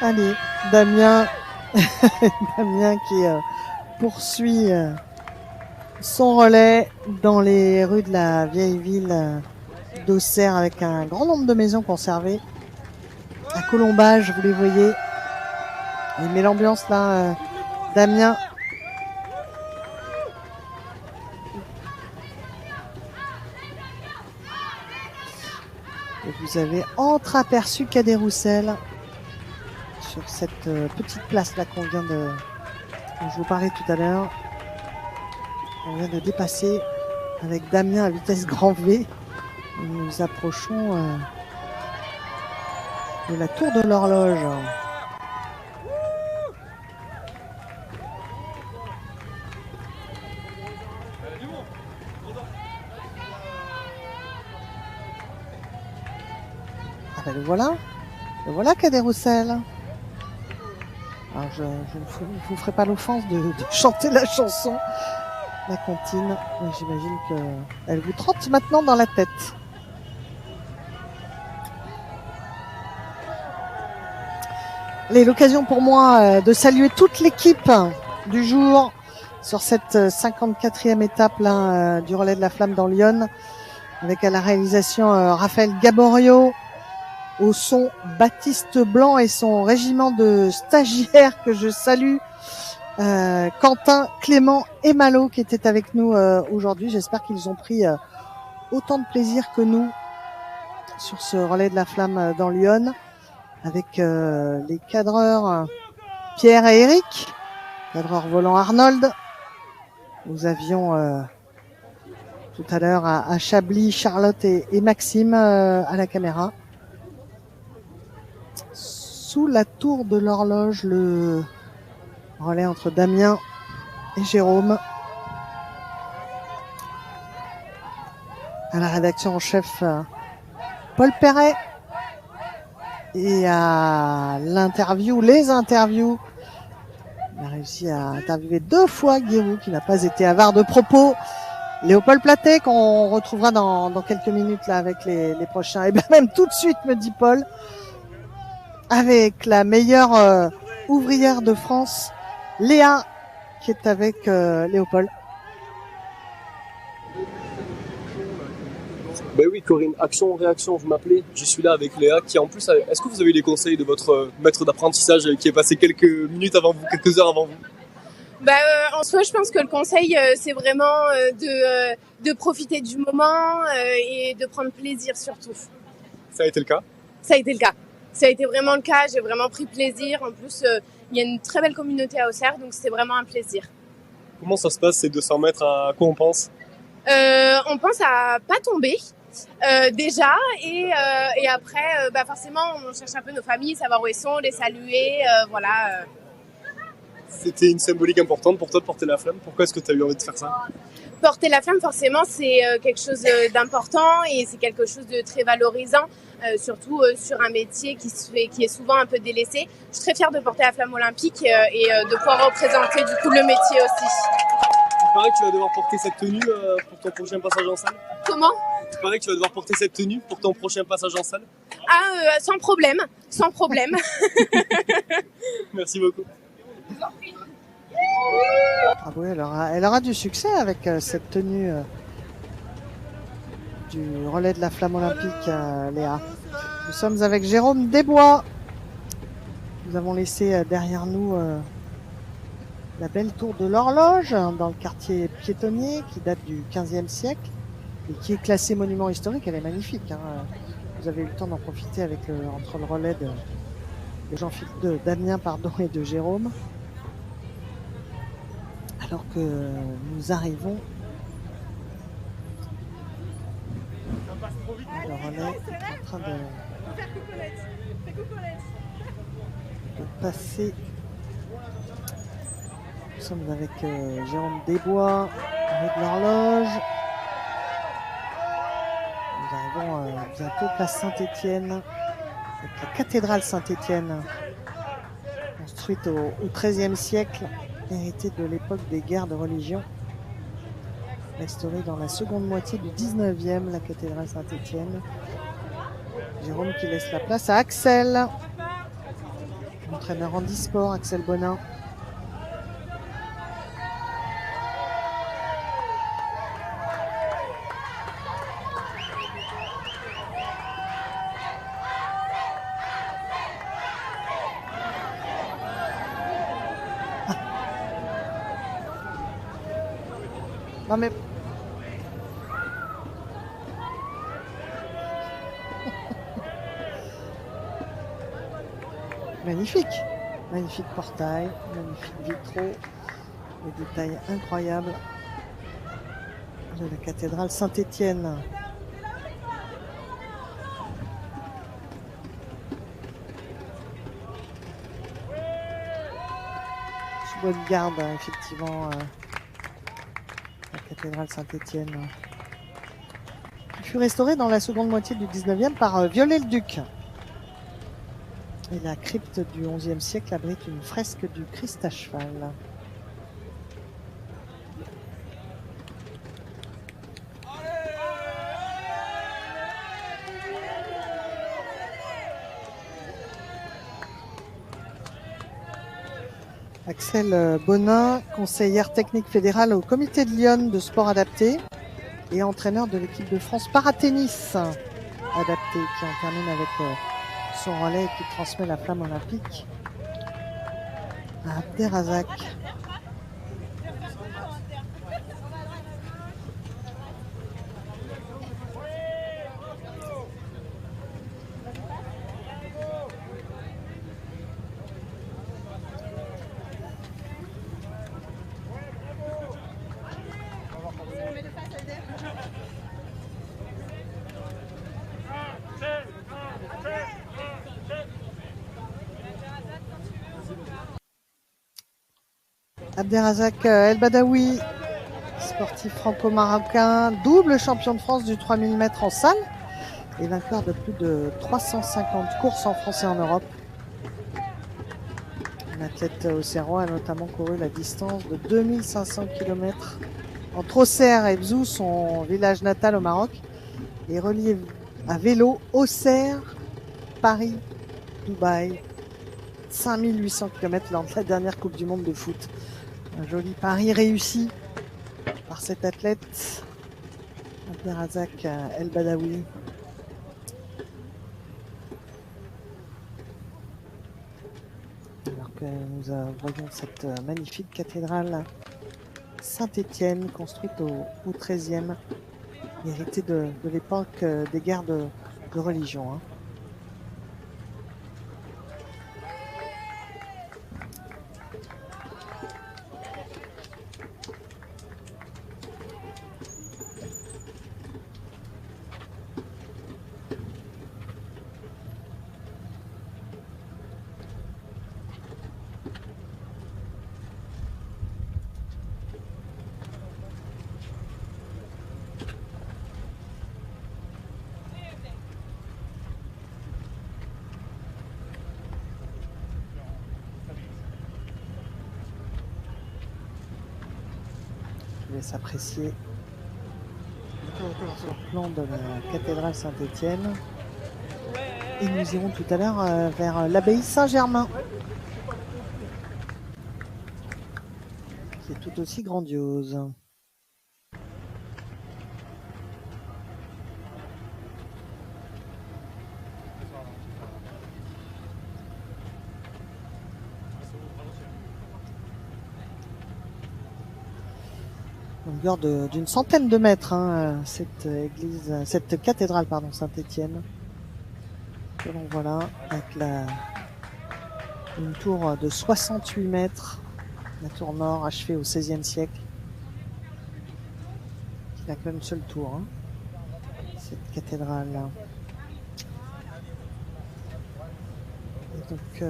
Allez, Damien, Damien qui poursuit son relais dans les rues de la vieille ville d'Auxerre avec un grand nombre de maisons conservées. À Colombage, vous les voyez. Il met l'ambiance là, Damien. Et vous avez entreaperçu Cadet Roussel sur cette petite place là dont je vous parlais tout à l'heure. On vient de dépasser avec Damien à vitesse grand V. Nous nous approchons de la tour de l'horloge. Ah ben le voilà Cadet Roussel. Alors je ne vous ferai pas l'offense de chanter la chanson, la comptine, mais j'imagine qu'elle vous trotte maintenant dans la tête. L'occasion pour moi de saluer toute l'équipe du jour sur cette 54e étape là, du relais de la flamme dans Lyon, avec à la réalisation Raphaël Gaborio, au son Baptiste Blanc et son régiment de stagiaires que je salue Quentin, Clément et Malo qui étaient avec nous aujourd'hui. J'espère qu'ils ont pris autant de plaisir que nous sur ce relais de la flamme dans Lyon, avec les cadreurs Pierre et Eric, cadreur volant Arnold. Nous avions tout à l'heure à Chablis, Charlotte et Maxime à la caméra. Sous la tour de l'horloge, le relais entre Damien et Jérôme. À la rédaction en chef, Paul Perret. Et à l'interview, les interviews, il a réussi à interviewer 2 fois Guérou, qui n'a pas été avare de propos. Léopold Platet, qu'on retrouvera dans quelques minutes là avec les prochains. Et bien même tout de suite, me dit Paul, avec la meilleure ouvrière de France, Léa, qui est avec Léopold. Ben oui, Corinne, action, réaction, vous m'appelez. Je suis là avec Léa, qui en plus, est-ce que vous avez les conseils de votre maître d'apprentissage qui est passé quelques minutes avant vous, quelques heures avant vous? En soi, je pense que le conseil, c'est vraiment de profiter du moment et de prendre plaisir surtout. Ça a été le cas? Ça a été le cas. Ça a été vraiment le cas. J'ai vraiment pris plaisir. En plus, il y a une très belle communauté à Auxerre, donc c'était vraiment un plaisir. Comment ça se passe ces 200 mètres? À quoi on pense? On pense à pas tomber. Déjà et après forcément on cherche un peu nos familles, savoir où elles sont, les saluer, voilà. C'était une symbolique importante pour toi de porter la flamme. Pourquoi est-ce que tu as eu envie de faire ça? Porter la flamme, forcément, c'est quelque chose d'important et c'est quelque chose de très valorisant, surtout sur un métier qui est souvent un peu délaissé. Je suis très fière de porter la flamme olympique et de pouvoir représenter du coup le métier aussi. Il paraît que tu vas devoir porter cette tenue pour ton prochain passage en salle. Comment? Il paraît que tu vas devoir porter cette tenue pour ton prochain passage en salle. Sans problème, sans problème. Merci beaucoup. Ah oui, elle aura du succès avec cette tenue du relais de la flamme olympique, Léa. Nous sommes avec Jérôme Desbois. Nous avons laissé derrière nous la belle tour de l'horloge dans le quartier piétonnier qui date du 15e siècle et qui est classée monument historique. Elle est magnifique. Vous avez eu le temps d'en profiter avec entre le relais de Damien et de Jérôme. Alors que nous arrivons, le relais est en train de passer. Nous sommes avec Jérôme Desbois, avec l'horloge. Nous arrivons bientôt place Saint-Étienne, avec la cathédrale Saint-Étienne, construite au XIIIe siècle, héritée de l'époque des guerres de religion, restaurée dans la seconde moitié du 19e, la cathédrale Saint-Étienne. Jérôme qui laisse la place à Axel, entraîneur handisport, Axel Bonin. Non mais... Magnifique. Magnifique portail, magnifique vitraux, des détails incroyables de la cathédrale Saint-Étienne. Sous bonne garde, effectivement. La cathédrale Saint-Étienne, qui fut restaurée dans la seconde moitié du 19e par Viollet-le-Duc. Et la crypte du XIe siècle abrite une fresque du Christ à cheval. Axel Bonin, conseillère technique fédérale au comité de Lyon de sport adapté et entraîneur de l'équipe de France paratennis adapté, qui en termine avec son relais et qui transmet la flamme olympique à Abderrazak. Abderrazak El Badawi, sportif franco-marocain, double champion de France du 3000 mètres en salle et vainqueur de plus de 350 courses en France et en Europe. L'athlète auxerrois a notamment couru la distance de 2500 km entre Auxerre et Bzou, son village natal au Maroc, et relié à vélo Auxerre, Paris, Dubaï. 5800 km lors de la dernière Coupe du Monde de foot. Un joli pari réussi par cet athlète, Abderrazak El Badawi. Alors que nous voyons cette magnifique cathédrale Saint-Étienne, construite au XIIIe, héritée de l'époque des guerres de religion. Hein. Je laisse apprécier le plan de la cathédrale Saint-Étienne. Et nous irons tout à l'heure vers l'abbaye Saint-Germain, qui est tout aussi grandiose. Longueur d'une centaine de mètres, hein, cette cathédrale, pardon, Saint-Étienne. Que l'on voit là, avec une tour de 68 mètres, la tour nord achevée au XVIe siècle, qui n'a qu'une seule tour, hein, cette cathédrale. Et donc,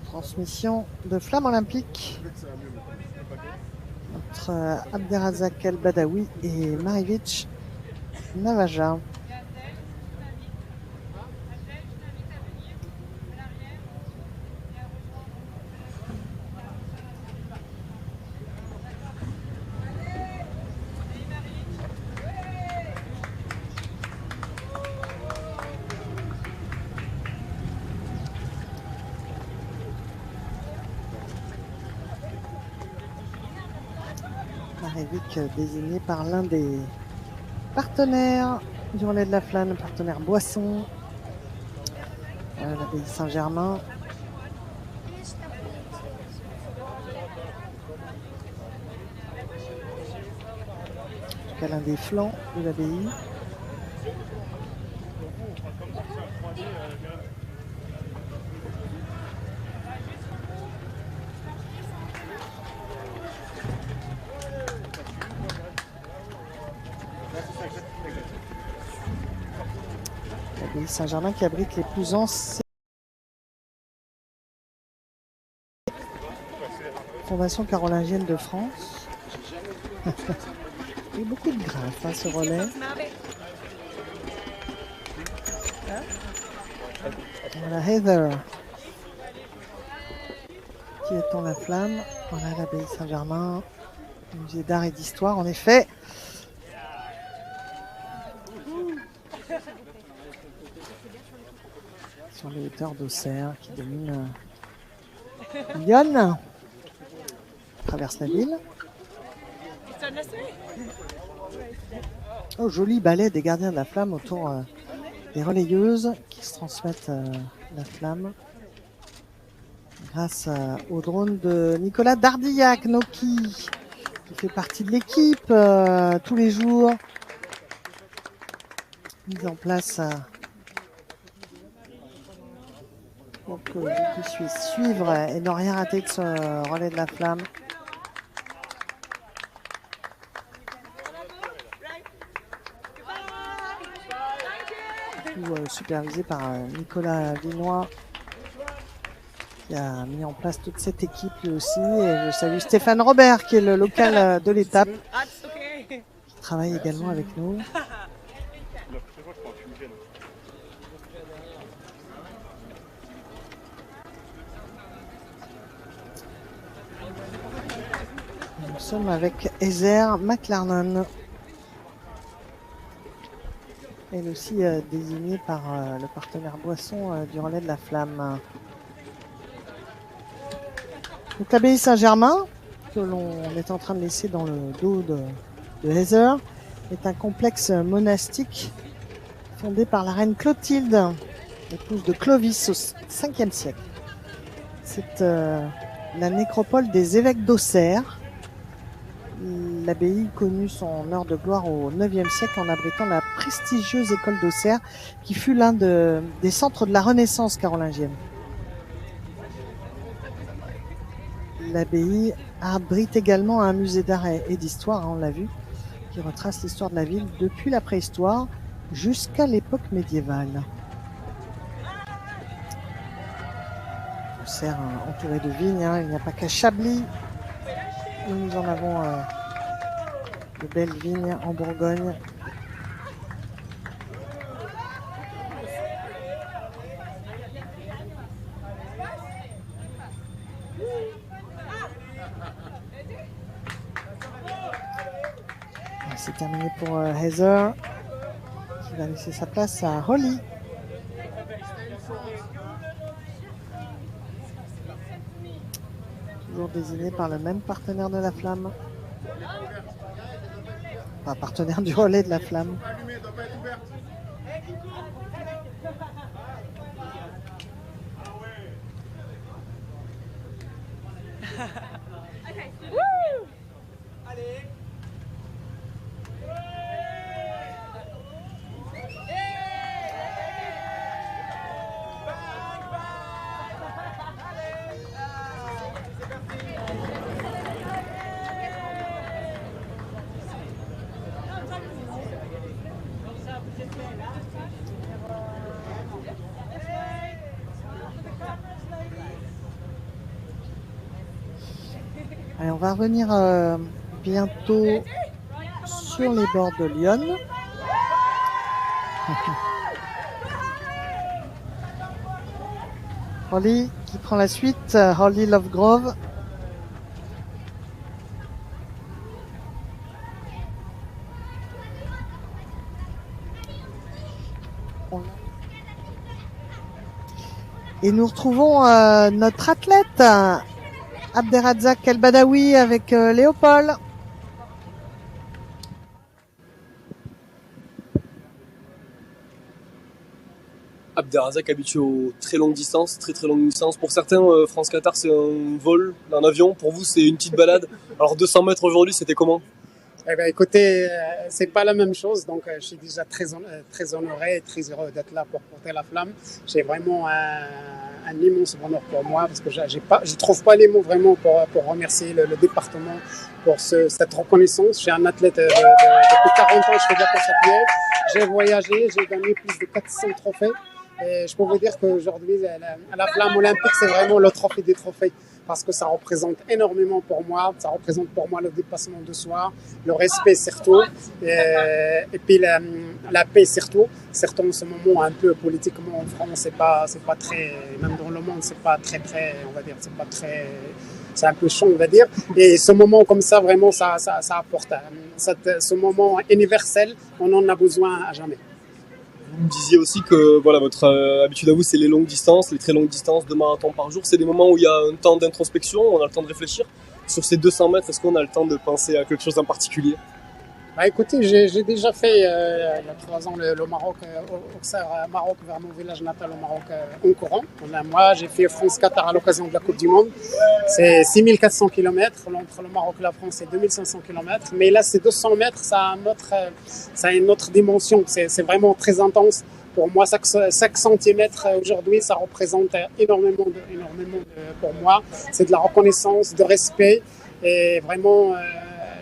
transmission de flamme olympique entre Abderrazak El Badawi et Marivic Navaja. Marivic désigné par l'un des partenaires du relais de la flamme, le partenaire Boisson, l'abbaye Saint-Germain. En tout cas, l'un des flancs de l'abbaye. L'abbaye Saint-Germain qui abrite les plus anciennes fondations carolingiennes de France. Il y a beaucoup de graphes, hein, ce relais. Voilà Heather qui étend la flamme. Voilà l'abbaye Saint-Germain, musée d'art et d'histoire en effet. Sur les hauteurs d'Auxerre qui dominent Lyon, traverse la ville. Oh, joli ballet des gardiens de la flamme autour des relayeuses qui se transmettent la flamme grâce au drone de Nicolas Dardillac, Noki, qui fait partie de l'équipe tous les jours. Mise en place pour que je puisse suivre et ne rien rater de ce relais de la flamme. tout supervisé par Nicolas Vinois, qui a mis en place toute cette équipe lui aussi. Et je salue Stéphane Robert, qui est le local de l'étape, qui travaille également avec nous. Nous sommes avec Heather McLarnon. Elle aussi désignée par le partenaire boisson du relais de la flamme. Donc l'abbaye Saint-Germain, que l'on est en train de laisser dans le dos de Heather, est un complexe monastique fondé par la reine Clotilde, épouse de Clovis au 5e siècle. C'est la nécropole des évêques d'Auxerre. L'abbaye connut son heure de gloire au 9e siècle en abritant la prestigieuse école d'Auxerre, qui fut l'un des centres de la Renaissance carolingienne. L'abbaye abrite également un musée d'art et d'histoire, on l'a vu, qui retrace l'histoire de la ville depuis la préhistoire jusqu'à l'époque médiévale. Auxerre entouré de vignes, il n'y a pas qu'à Chablis. Nous en avons de belles vignes en Bourgogne. C'est terminé pour Heather, qui va laisser sa place à Holly. Toujours désigné par le même partenaire de la flamme. Enfin, partenaire du relais de la flamme. Allez, on va revenir bientôt sur les bords de Lyon. Holly qui prend la suite, Holly Lovegrove. Et nous retrouvons notre athlète Abderrazak El Badawi avec Léopold. Abderrazak habitué aux très longues distances, très longues distances. Pour certains, France-Qatar c'est un vol, un avion. Pour vous c'est une petite balade. Alors 200 mètres aujourd'hui, c'était comment ? Eh bien, écoutez, c'est pas la même chose, donc je suis déjà très honoré et très heureux d'être là pour porter la flamme. J'ai vraiment un immense bonheur pour moi, parce que je trouve pas les mots vraiment pour remercier le département pour cette reconnaissance. Je suis un athlète depuis 40 ans, je fais de la course à pied, j'ai voyagé, j'ai gagné plus de 400 trophées. Et je peux vous dire qu'aujourd'hui, la flamme olympique, c'est vraiment le trophée des trophées, parce que ça représente énormément pour moi. Ça représente pour moi le dépassement de soi, le respect surtout, et puis la paix surtout. Surtout en ce moment un peu politiquement en France, c'est pas très, même dans le monde, c'est pas très, on va dire, c'est un peu chaud, on va dire. Et ce moment comme ça, vraiment, ça apporte ce moment universel, on en a besoin à jamais. Vous me disiez aussi que voilà, votre habitude à vous, c'est les longues distances, les très longues distances, 2 marathons par jour. C'est des moments où il y a un temps d'introspection, on a le temps de réfléchir. Sur ces 200 mètres, est-ce qu'on a le temps de penser à quelque chose en particulier ? Bah écoutez, j'ai déjà fait il y a 3 ans le Maroc, Auxerre, Maroc vers mon village natal au Maroc en courant. Moi, j'ai fait France-Qatar à l'occasion de la Coupe du Monde. C'est 6400 km. Entre le Maroc et la France, c'est 2500 km. Mais là, c'est 200 mètres, ça a une autre dimension. C'est vraiment très intense. Pour moi, chaque centimètre aujourd'hui, ça représente énormément pour moi. C'est de la reconnaissance, de respect et vraiment...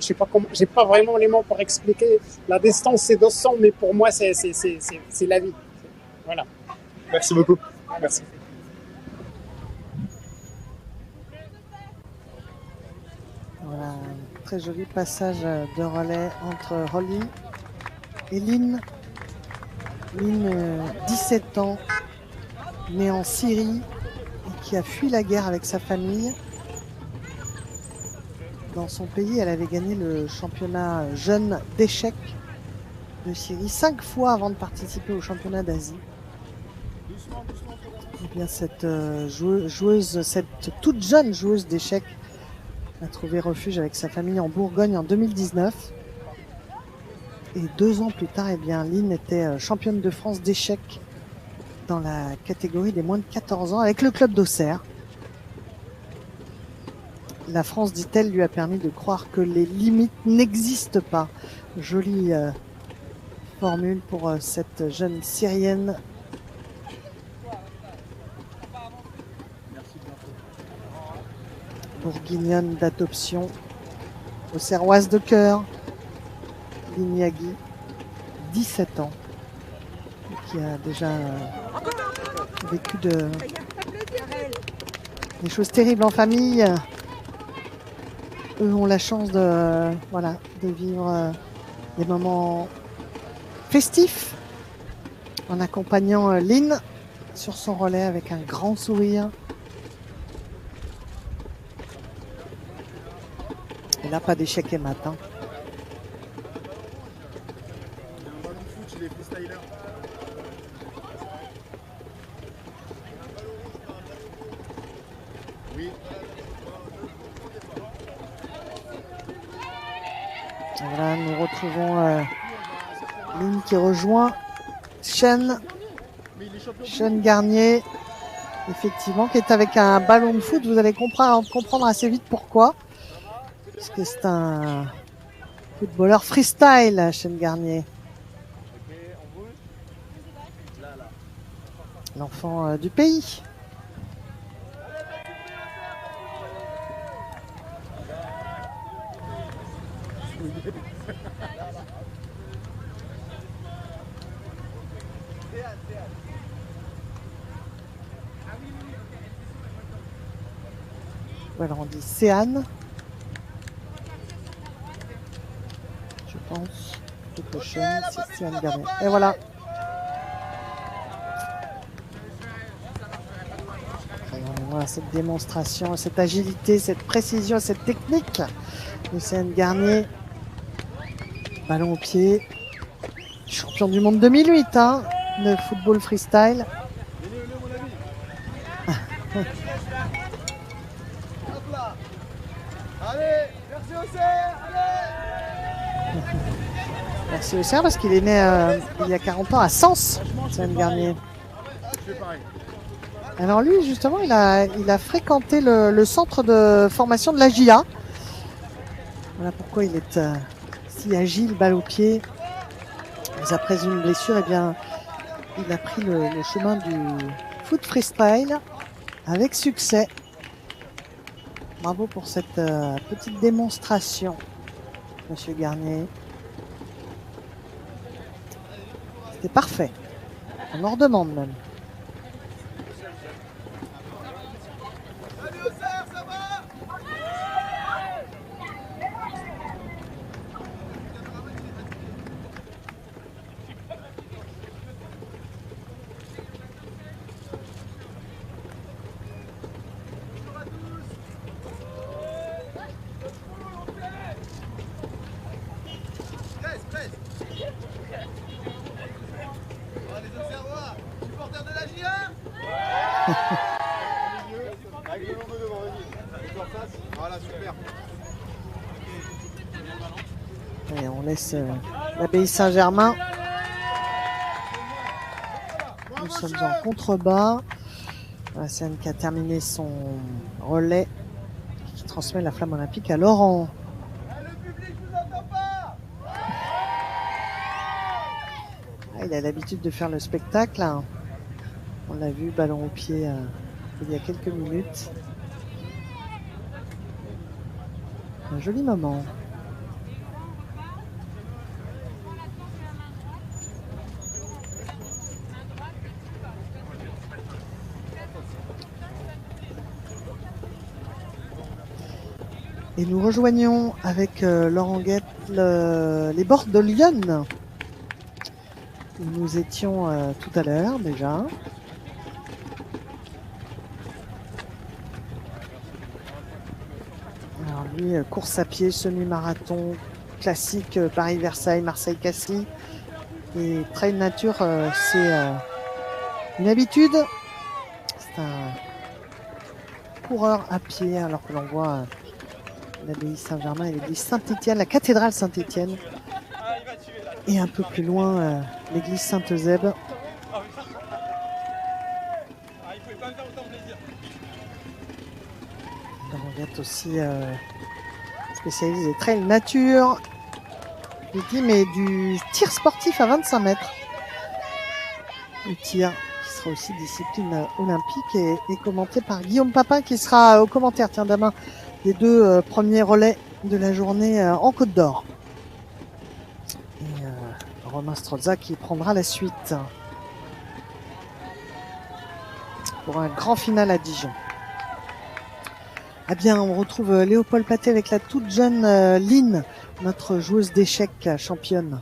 je sais pas comment, j'ai pas vraiment les mots pour expliquer. La distance c'est 200, mais pour moi c'est la vie. voilà. Merci beaucoup. Merci. Voilà, un très joli passage de relais entre Holly et Lynn. Lynn, 17 ans, née en Syrie et qui a fui la guerre avec sa famille. Dans son pays, elle avait gagné le championnat jeune d'échecs de Syrie 5 fois avant de participer au championnat d'Asie. Et bien cette joueuse, cette toute jeune joueuse d'échecs a trouvé refuge avec sa famille en Bourgogne en 2019. Et 2 ans plus tard, eh bien, Lynn était championne de France d'échecs dans la catégorie des moins de 14 ans avec le club d'Auxerre. La France, dit-elle, lui a permis de croire que les limites n'existent pas. Jolie formule pour cette jeune Syrienne. Bourguignonne d'adoption, auxerroise de cœur, Lynn Yaghi, 17 ans, qui a déjà vécu des choses terribles en famille. Eux ont la chance de vivre des moments festifs en accompagnant Lynn sur son relais avec un grand sourire. Et là, pas d'échec et mat. Hein. Voilà, nous retrouvons Lynn qui rejoint Sean Garnier, effectivement, qui est avec un ballon de foot. Vous allez comprendre assez vite pourquoi. Parce que c'est un footballeur freestyle, Sean Garnier. L'enfant du pays. Voilà, on dit Céane. Je pense que c'est Céane Garnier. Et voilà. Voilà cette démonstration, cette agilité, cette précision, cette technique de Céane Garnier. Ballon au pied. Champion du monde 2008, hein, de football freestyle. Merci Auxerre parce qu'il est né il y a 40 ans à Sens, Céane Garnier. Alors lui, justement, il a fréquenté le centre de formation de la JA. Voilà pourquoi il est si agile, balle au pied. Mais après une blessure, eh bien, il a pris le chemin du foot freestyle avec succès. Bravo pour cette petite démonstration, Monsieur Garnier. C'était parfait. On en redemande même. Et on laisse l'abbaye Saint-Germain. Nous sommes en contrebas. Voilà, Céane qui a terminé son relais, qui transmet la flamme olympique à Laurent. Il a l'habitude de faire le spectacle. On l'a vu, ballon au pied il y a quelques minutes. Un joli moment. Et nous rejoignons avec Laurent Guette les bords de Lyon, où nous étions tout à l'heure déjà. Alors lui, course à pied, semi-marathon, classique Paris-Versailles, Marseille-Cassis. Et trail nature, c'est une habitude. C'est un coureur à pied, alors que l'on voit l'abbaye Saint-Germain et l'église Saint-Étienne, la cathédrale Saint-Étienne. Et un peu plus loin, l'église Sainte-Eusèbe. On est aussi spécialisé des trails nature, mais du tir sportif à 25 mètres. Le tir qui sera aussi discipline olympique et commenté par Guillaume Papin qui sera au commentaire, tiens, demain, des deux premiers relais de la journée en Côte d'Or. Et Romain Strozza qui prendra la suite pour un grand final à Dijon. Eh bien, on retrouve Léopold Pathé avec la toute jeune Lynn, notre joueuse d'échecs championne.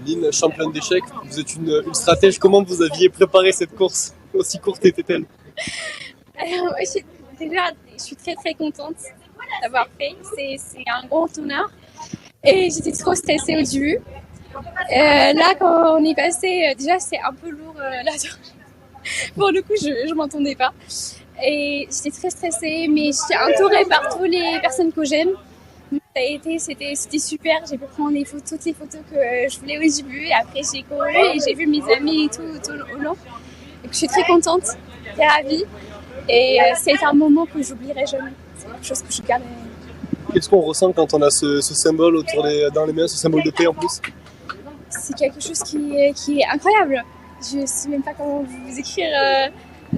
Lynn, championne d'échecs, vous êtes une stratège. Comment vous aviez préparé cette course? Aussi courte était-elle? Alors, je suis très très contente d'avoir fait. C'est un grand honneur. Et j'étais trop stressée au début. Là, quand on est passé, déjà c'est un peu lourd là. Pour le coup, je m'entendais pas. Et j'étais très stressée, mais j'étais entourée par toutes les personnes que j'aime. C'était super. J'ai pu prendre toutes les photos que je voulais au début. Et après, j'ai couru et j'ai vu mes amis et tout au long. Donc, je suis très contente, très ravie. Et c'est un moment que j'oublierai jamais. C'est quelque chose que je garde. Qu'est-ce qu'on ressent quand on a ce symbole dans les mains, ce symbole de paix en plus? C'est quelque chose qui est incroyable. Je ne sais même pas comment vous écrire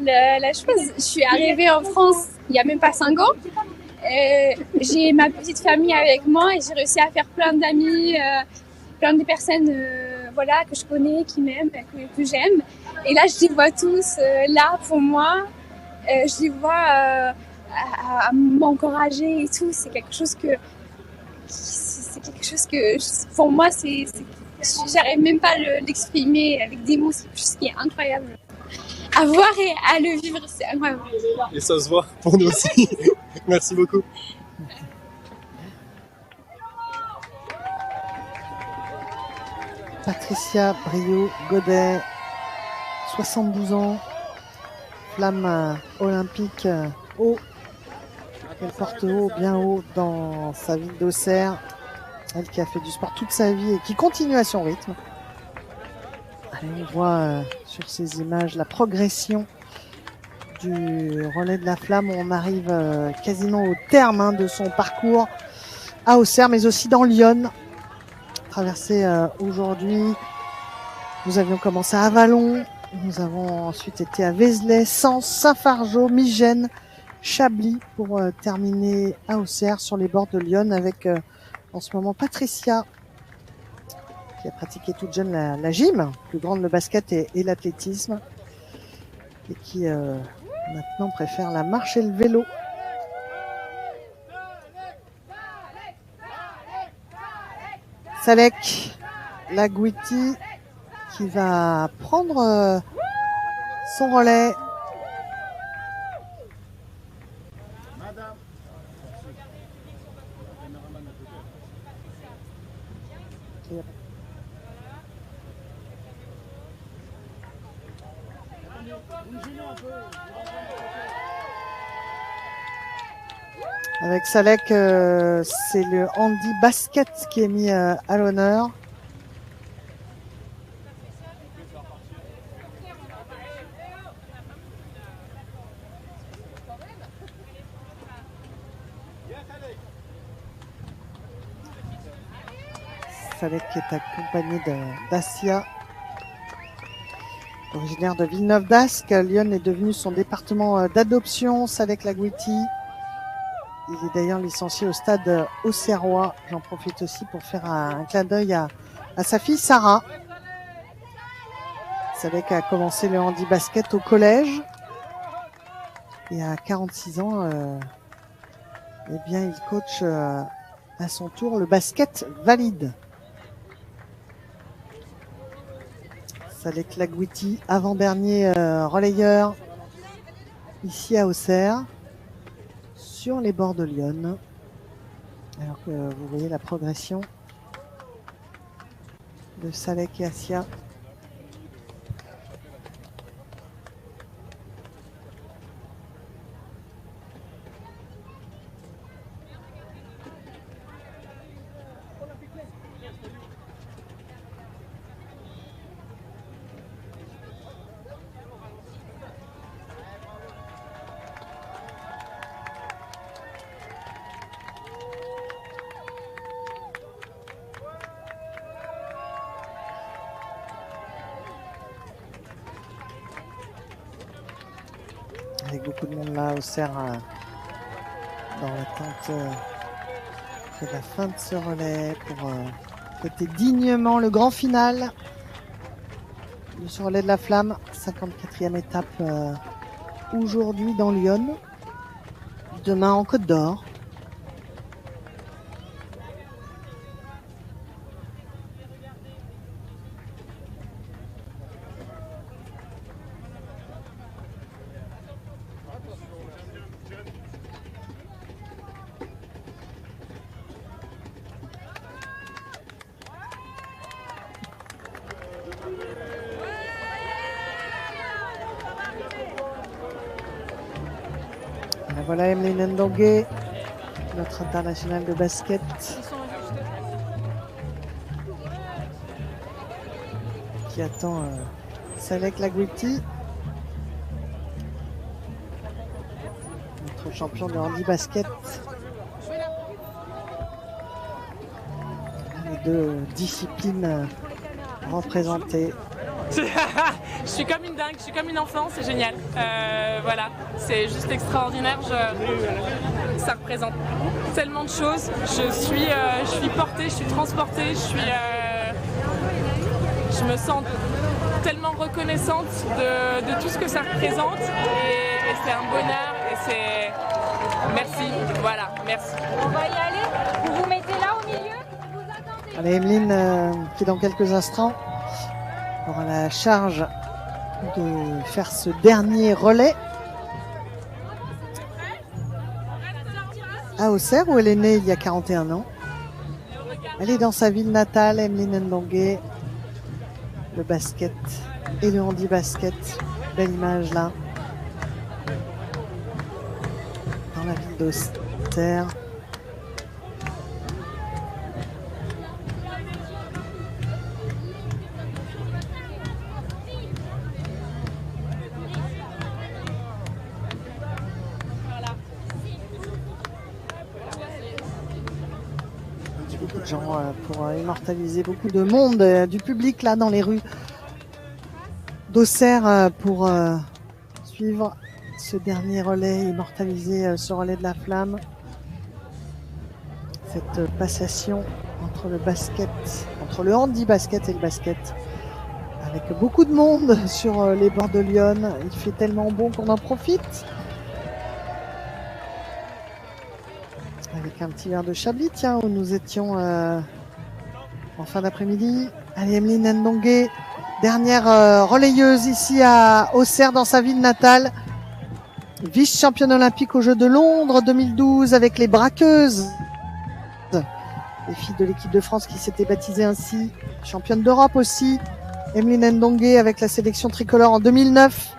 la chose. Je suis arrivée en France il n'y a même pas 5 ans. J'ai ma petite famille avec moi et j'ai réussi à faire plein d'amis, plein de personnes que je connais, qui m'aiment, que j'aime. Et là, je les vois tous là pour moi. Je les vois à m'encourager et tout. C'est quelque chose que pour moi, j'arrive même pas à l'exprimer avec des mots. C'est quelque chose qui est incroyable. À voir et à le vivre, c'est incroyable. Et ça se voit pour nous aussi. Merci beaucoup. Patricia Briot-Godet, 72 ans, flamme olympique haut. Elle porte haut, bien haut dans sa ville d'Auxerre. Elle qui a fait du sport toute sa vie et qui continue à son rythme. Allez, on voit sur ces images la progression du relais de la flamme. On arrive quasiment au terme de son parcours à Auxerre, mais aussi dans Lyon. Traversé aujourd'hui. Nous avions commencé à Avallon. Nous avons ensuite été à Vézelay, Sens, Saint-Fargeau, Migène, Chablis pour terminer à Auxerre sur les bords de Lyon avec en ce moment Patricia qui a pratiqué toute jeune la gym, plus grande le basket et l'athlétisme et qui maintenant préfère la marche et le vélo. Salek Lagouiti qui va prendre son relais. Avec Salek, c'est le handi basket qui est mis à l'honneur. Salek qui est accompagné d'Assia, originaire de Villeneuve-d'Ascq. Lyon est devenu son département d'adoption. Salek Lagouiti. Il est d'ailleurs licencié au stade auxerrois. J'en profite aussi pour faire un clin d'œil à sa fille Sarah. Salek a commencé le handi basket au collège. Et à 46 ans, eh bien, il coach à son tour le basket valide. Salek Lagouiti, avant-dernier relayeur ici à Auxerre, sur les bords de Lyon. Alors que vous voyez la progression de Salek et Assia. Avec beaucoup de monde là, Auxerre, dans l'attente de la fin de ce relais pour fêter dignement le grand final de ce relais de la flamme. 54e étape aujourd'hui dans Lyon, demain en Côte d'Or. Voilà Emeline Ndongue, notre internationale de basket. Qui attend Salek Lagouiti, notre champion de handi basket. Les deux disciplines représentées. Je suis comme une dingue, je suis comme une enfant, c'est génial. Voilà, c'est juste extraordinaire. Ça représente tellement de choses. Je suis portée, je suis transportée, je me sens tellement reconnaissante de tout ce que ça représente. Et c'est un bonheur et c'est... Merci, voilà, merci. On va y aller, vous vous mettez là au milieu, vous attendez. Allez, Emeline qui dans quelques instants aura la charge de faire ce dernier relais à Auxerre où elle est née il y a 41 ans. Elle est dans sa ville natale, Emeline Ndongue. Le basket et le handi basket, belle image là, dans la ville d'Auxerre. Beaucoup de gens pour immortaliser, beaucoup de monde, du public là dans les rues d'Auxerre pour suivre ce dernier relais, immortaliser ce relais de la flamme. Cette passation entre le basket, entre le handi basket et le basket, avec beaucoup de monde sur les bords de Lyon. Il fait tellement bon qu'on en profite. Avec un petit verre de Chablis, tiens, où nous étions en fin d'après-midi. Allez, Emeline Ndongue, dernière relayeuse ici à Auxerre dans sa ville natale. Vice-championne olympique aux Jeux de Londres 2012 avec les braqueuses. Les filles de l'équipe de France qui s'étaient baptisées ainsi. Championne d'Europe aussi. Emeline Ndongue avec la sélection tricolore en 2009.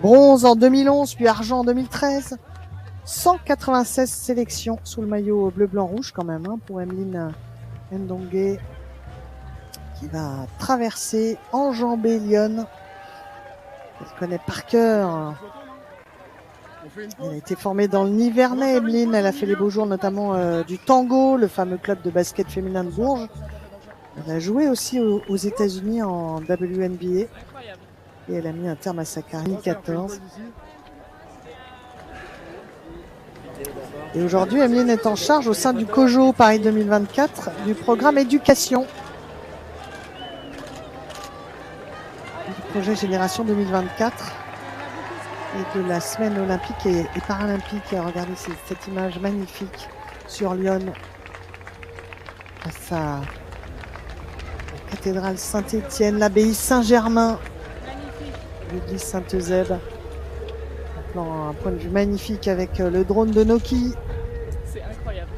Bronze en 2011, puis argent en 2013. 196 sélections sous le maillot bleu-blanc-rouge quand même pour Emeline Ndongue qui va traverser, enjamber Lyon. Elle connaît par cœur. Elle a été formée dans le Nivernais, Emeline. Elle a fait les beaux jours notamment du Tango, le fameux club de basket féminin de Bourges. Elle a joué aussi aux États-Unis en WNBA et elle a mis un terme à sa carrière 2014. Et aujourd'hui, Emeline est en charge au sein du COJO Paris 2024 du programme éducation du projet Génération 2024. et de la semaine olympique et paralympique. Regardez cette image magnifique sur Lyon, face à la cathédrale Saint-Étienne, l'abbaye Saint-Germain, l'église Sainte-Eusèbe. Un point de vue magnifique avec le drone de Noki. C'est incroyable.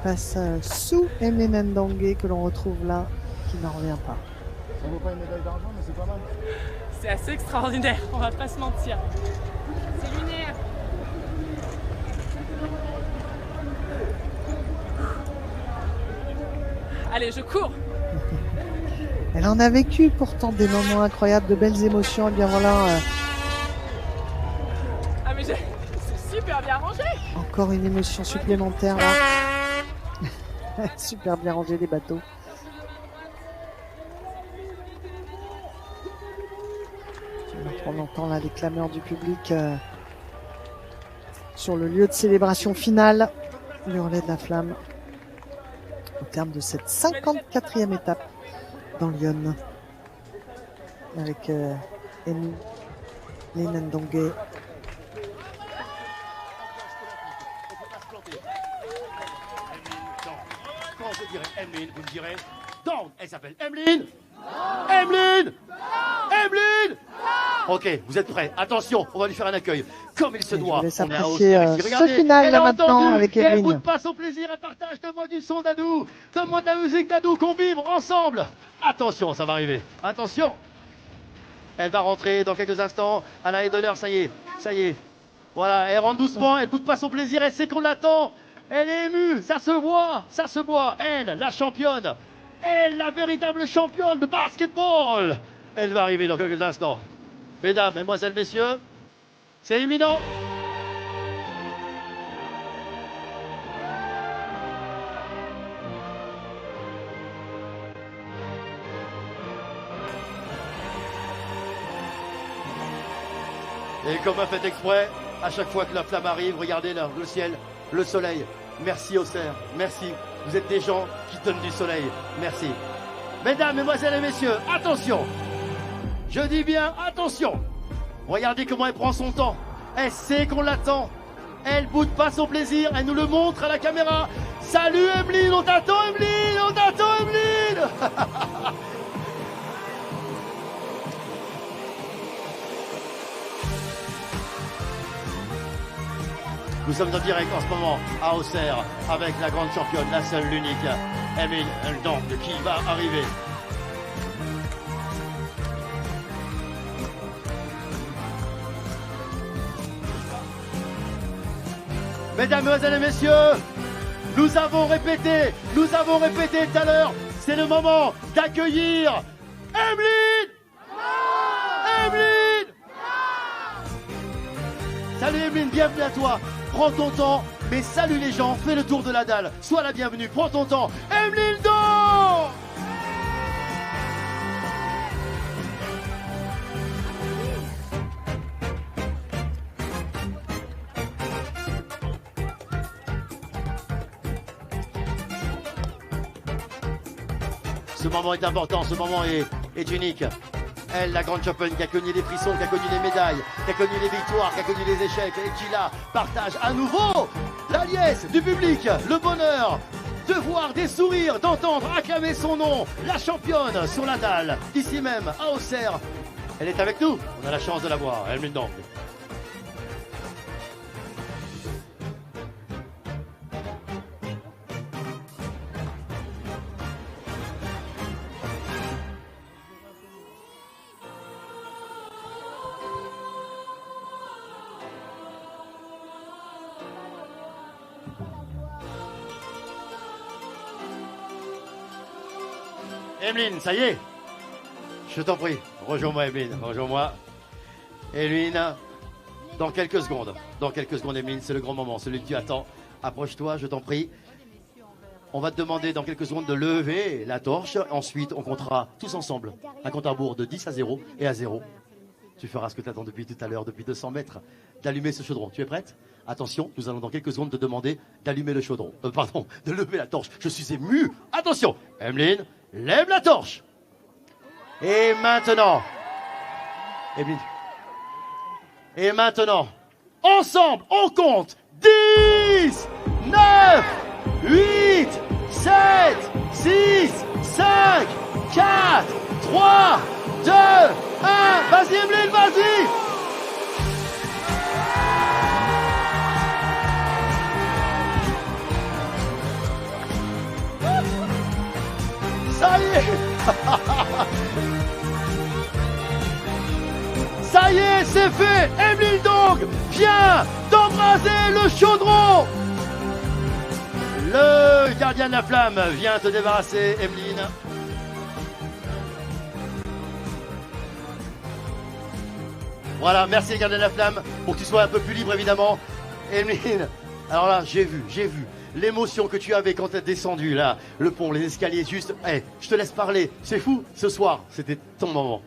Passe sous Emeline Ndongue que l'on retrouve là, qui n'en revient pas. Ça vaut pas une médaille d'argent, mais c'est pas mal. C'est assez extraordinaire, on va pas se mentir. C'est lunaire. Allez, je cours. Elle en a vécu pourtant des moments incroyables, de belles émotions. Et bien voilà, Ah mais c'est super bien rangé. encore une émotion supplémentaire là. Super bien rangé les bateaux. On entend là les clameurs du public sur le lieu de célébration finale, le relais de la flamme, au terme de cette 54e étape dans Lyon, avec Emeline Ndongue. Quand je dirai Emeline, vous me direz donc, elle s'appelle Emeline. Emeline. Emeline. Ok, vous êtes prêts? Attention, on va lui faire un accueil comme il se doit. Je laisse On est à apprécier hausse. ce Regardez, final elle là a maintenant entendu, avec et elle Emeline. goûte pas son plaisir, elle partage. Donne-moi du son d'Adou, donne-moi de la musique d'Adou, qu'on vibre ensemble. Attention, ça va arriver. Attention. Elle va rentrer dans quelques instants. Anna Edeler, ça y est, ça y est. Voilà, elle rentre doucement, elle goûte pas son plaisir, elle sait qu'on l'attend. Elle est émue, ça se voit, ça se voit. Elle, la championne, elle, la véritable championne de basketball. Elle va arriver dans quelques instants. Mesdames, mesdemoiselles, messieurs, c'est imminent. Et comme un fait exprès, à chaque fois que la flamme arrive, regardez là, le ciel, le soleil. Merci Auxerre, merci. Vous êtes des gens qui donnent du soleil. Merci. Mesdames, mesdemoiselles et messieurs, attention. Je dis bien attention. Regardez comment elle prend son temps. Elle sait qu'on l'attend. Elle boude pas son plaisir, elle nous le montre à la caméra. Salut Emeline, on t'attend Emeline, on t'attend Emeline. Nous sommes en direct en ce moment à Auxerre avec la grande championne, la seule, l'unique, Emeline Ndongue, qui va arriver. Mesdames, mesdemoiselles et messieurs, nous avons répété tout à l'heure, c'est le moment d'accueillir Emeline. Emeline. Salut Emeline, bienvenue à toi. Prends ton temps, mais salue les gens, fais le tour de la dalle. Sois la bienvenue, prends ton temps. Emeline Ndongue. Ce moment est important, ce moment est unique. Elle, la grande championne qui a connu les frissons, qui a connu les médailles, qui a connu les victoires, qui a connu les échecs et qui là partage à nouveau la liesse du public, le bonheur de voir des sourires, d'entendre acclamer son nom, la championne sur la dalle, ici même à Auxerre. Elle est avec nous, on a la chance de la voir, Emeline Ndongue. Emeline, ça y est. Je t'en prie, rejoins-moi Emeline, rejoins-moi. Emeline, dans quelques secondes, Emeline, c'est le grand moment, celui que tu attends. Approche-toi, je t'en prie. On va te demander dans quelques secondes de lever la torche. Ensuite, on comptera tous ensemble un compte à rebours de 10 à 0 et à 0. Tu feras ce que tu attends depuis tout à l'heure, depuis 200 mètres, d'allumer ce chaudron. Tu es prête? Attention, nous allons dans quelques secondes te demander d'allumer le chaudron. De lever la torche. Je suis ému. Attention, Emeline, lève la torche. Et maintenant, Emeline, Et maintenant, ensemble, on compte 10, 9, 8, 7, 6, 5, 4, 3, 2, 1. Vas-y Emeline, vas-y. Ça y est. Ça y est, c'est fait. Emeline Dong vient d'embraser le chaudron. Le gardien de la flamme vient te débarrasser, Emeline. Voilà, merci les gardiens de la flamme pour que tu sois un peu plus libre évidemment. Emeline, alors là, j'ai vu l'émotion que tu avais quand tu es descendu là, le pont, les escaliers, juste. Hey, je te laisse parler, c'est fou, ce soir, c'était ton moment.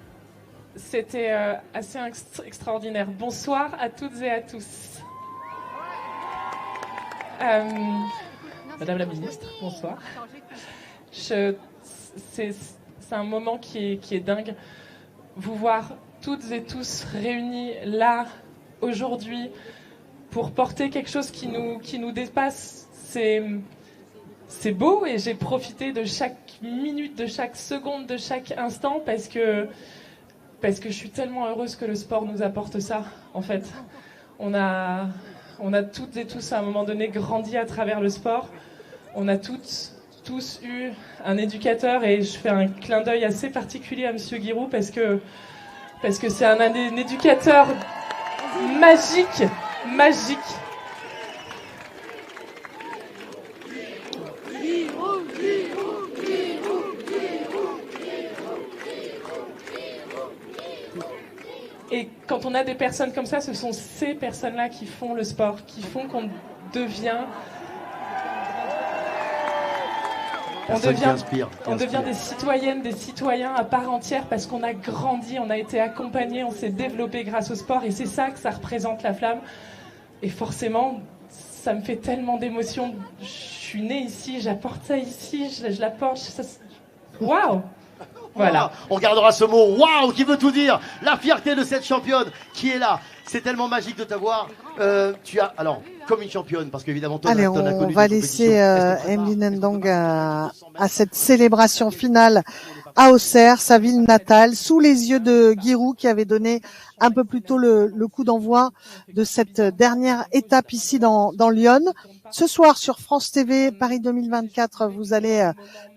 C'était assez extraordinaire. Bonsoir à toutes et à tous. Madame la ministre, bonsoir. C'est un moment qui est dingue. Vous voir toutes et tous réunis là, aujourd'hui, pour porter quelque chose qui nous dépasse, c'est beau et j'ai profité de chaque minute, de chaque seconde, de chaque instant parce que je suis tellement heureuse que le sport nous apporte ça, en fait. On a toutes et tous, à un moment donné, grandi à travers le sport. On a tous eu un éducateur, et je fais un clin d'œil assez particulier à Monsieur Guiroux, parce que c'est un éducateur magique. Et quand on a des personnes comme ça, ce sont ces personnes-là qui font le sport, qui font qu'on devient... On devient des citoyennes, des citoyens à part entière parce qu'on a grandi, on a été accompagnés, on s'est développé grâce au sport, et c'est ça que ça représente la flamme. Et forcément, ça me fait tellement d'émotions. Je suis née ici, j'apporte ça ici, je la porte. Waouh! Voilà. On gardera ce mot waouh qui veut tout dire. La fierté de cette championne qui est là. C'est tellement magique de t'avoir. Tu as alors comme une championne parce qu'évidemment toi. Allez, on va laisser Emeline Ndong à cette célébration finale à Auxerre, sa ville natale, sous les yeux de Guiroux qui avait donné un peu plus tôt le coup d'envoi de cette dernière étape ici dans Lyon. Ce soir sur France TV Paris 2024, vous allez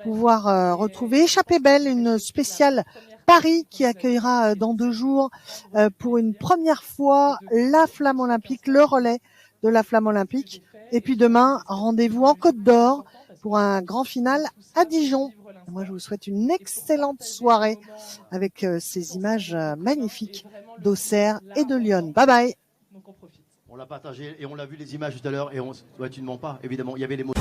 pouvoir retrouver Échappée Belle, une spéciale Paris qui accueillera dans 2 jours pour une première fois la flamme olympique, le relais de la flamme olympique. Et puis demain, rendez-vous en Côte d'Or pour un grand final à Dijon. Moi, je vous souhaite une excellente soirée avec ces images magnifiques d'Auxerre et de Lyon. Bye bye. On l'a partagé et on l'a vu les images tout à l'heure et tu ne mens pas, évidemment. Il y avait les mots.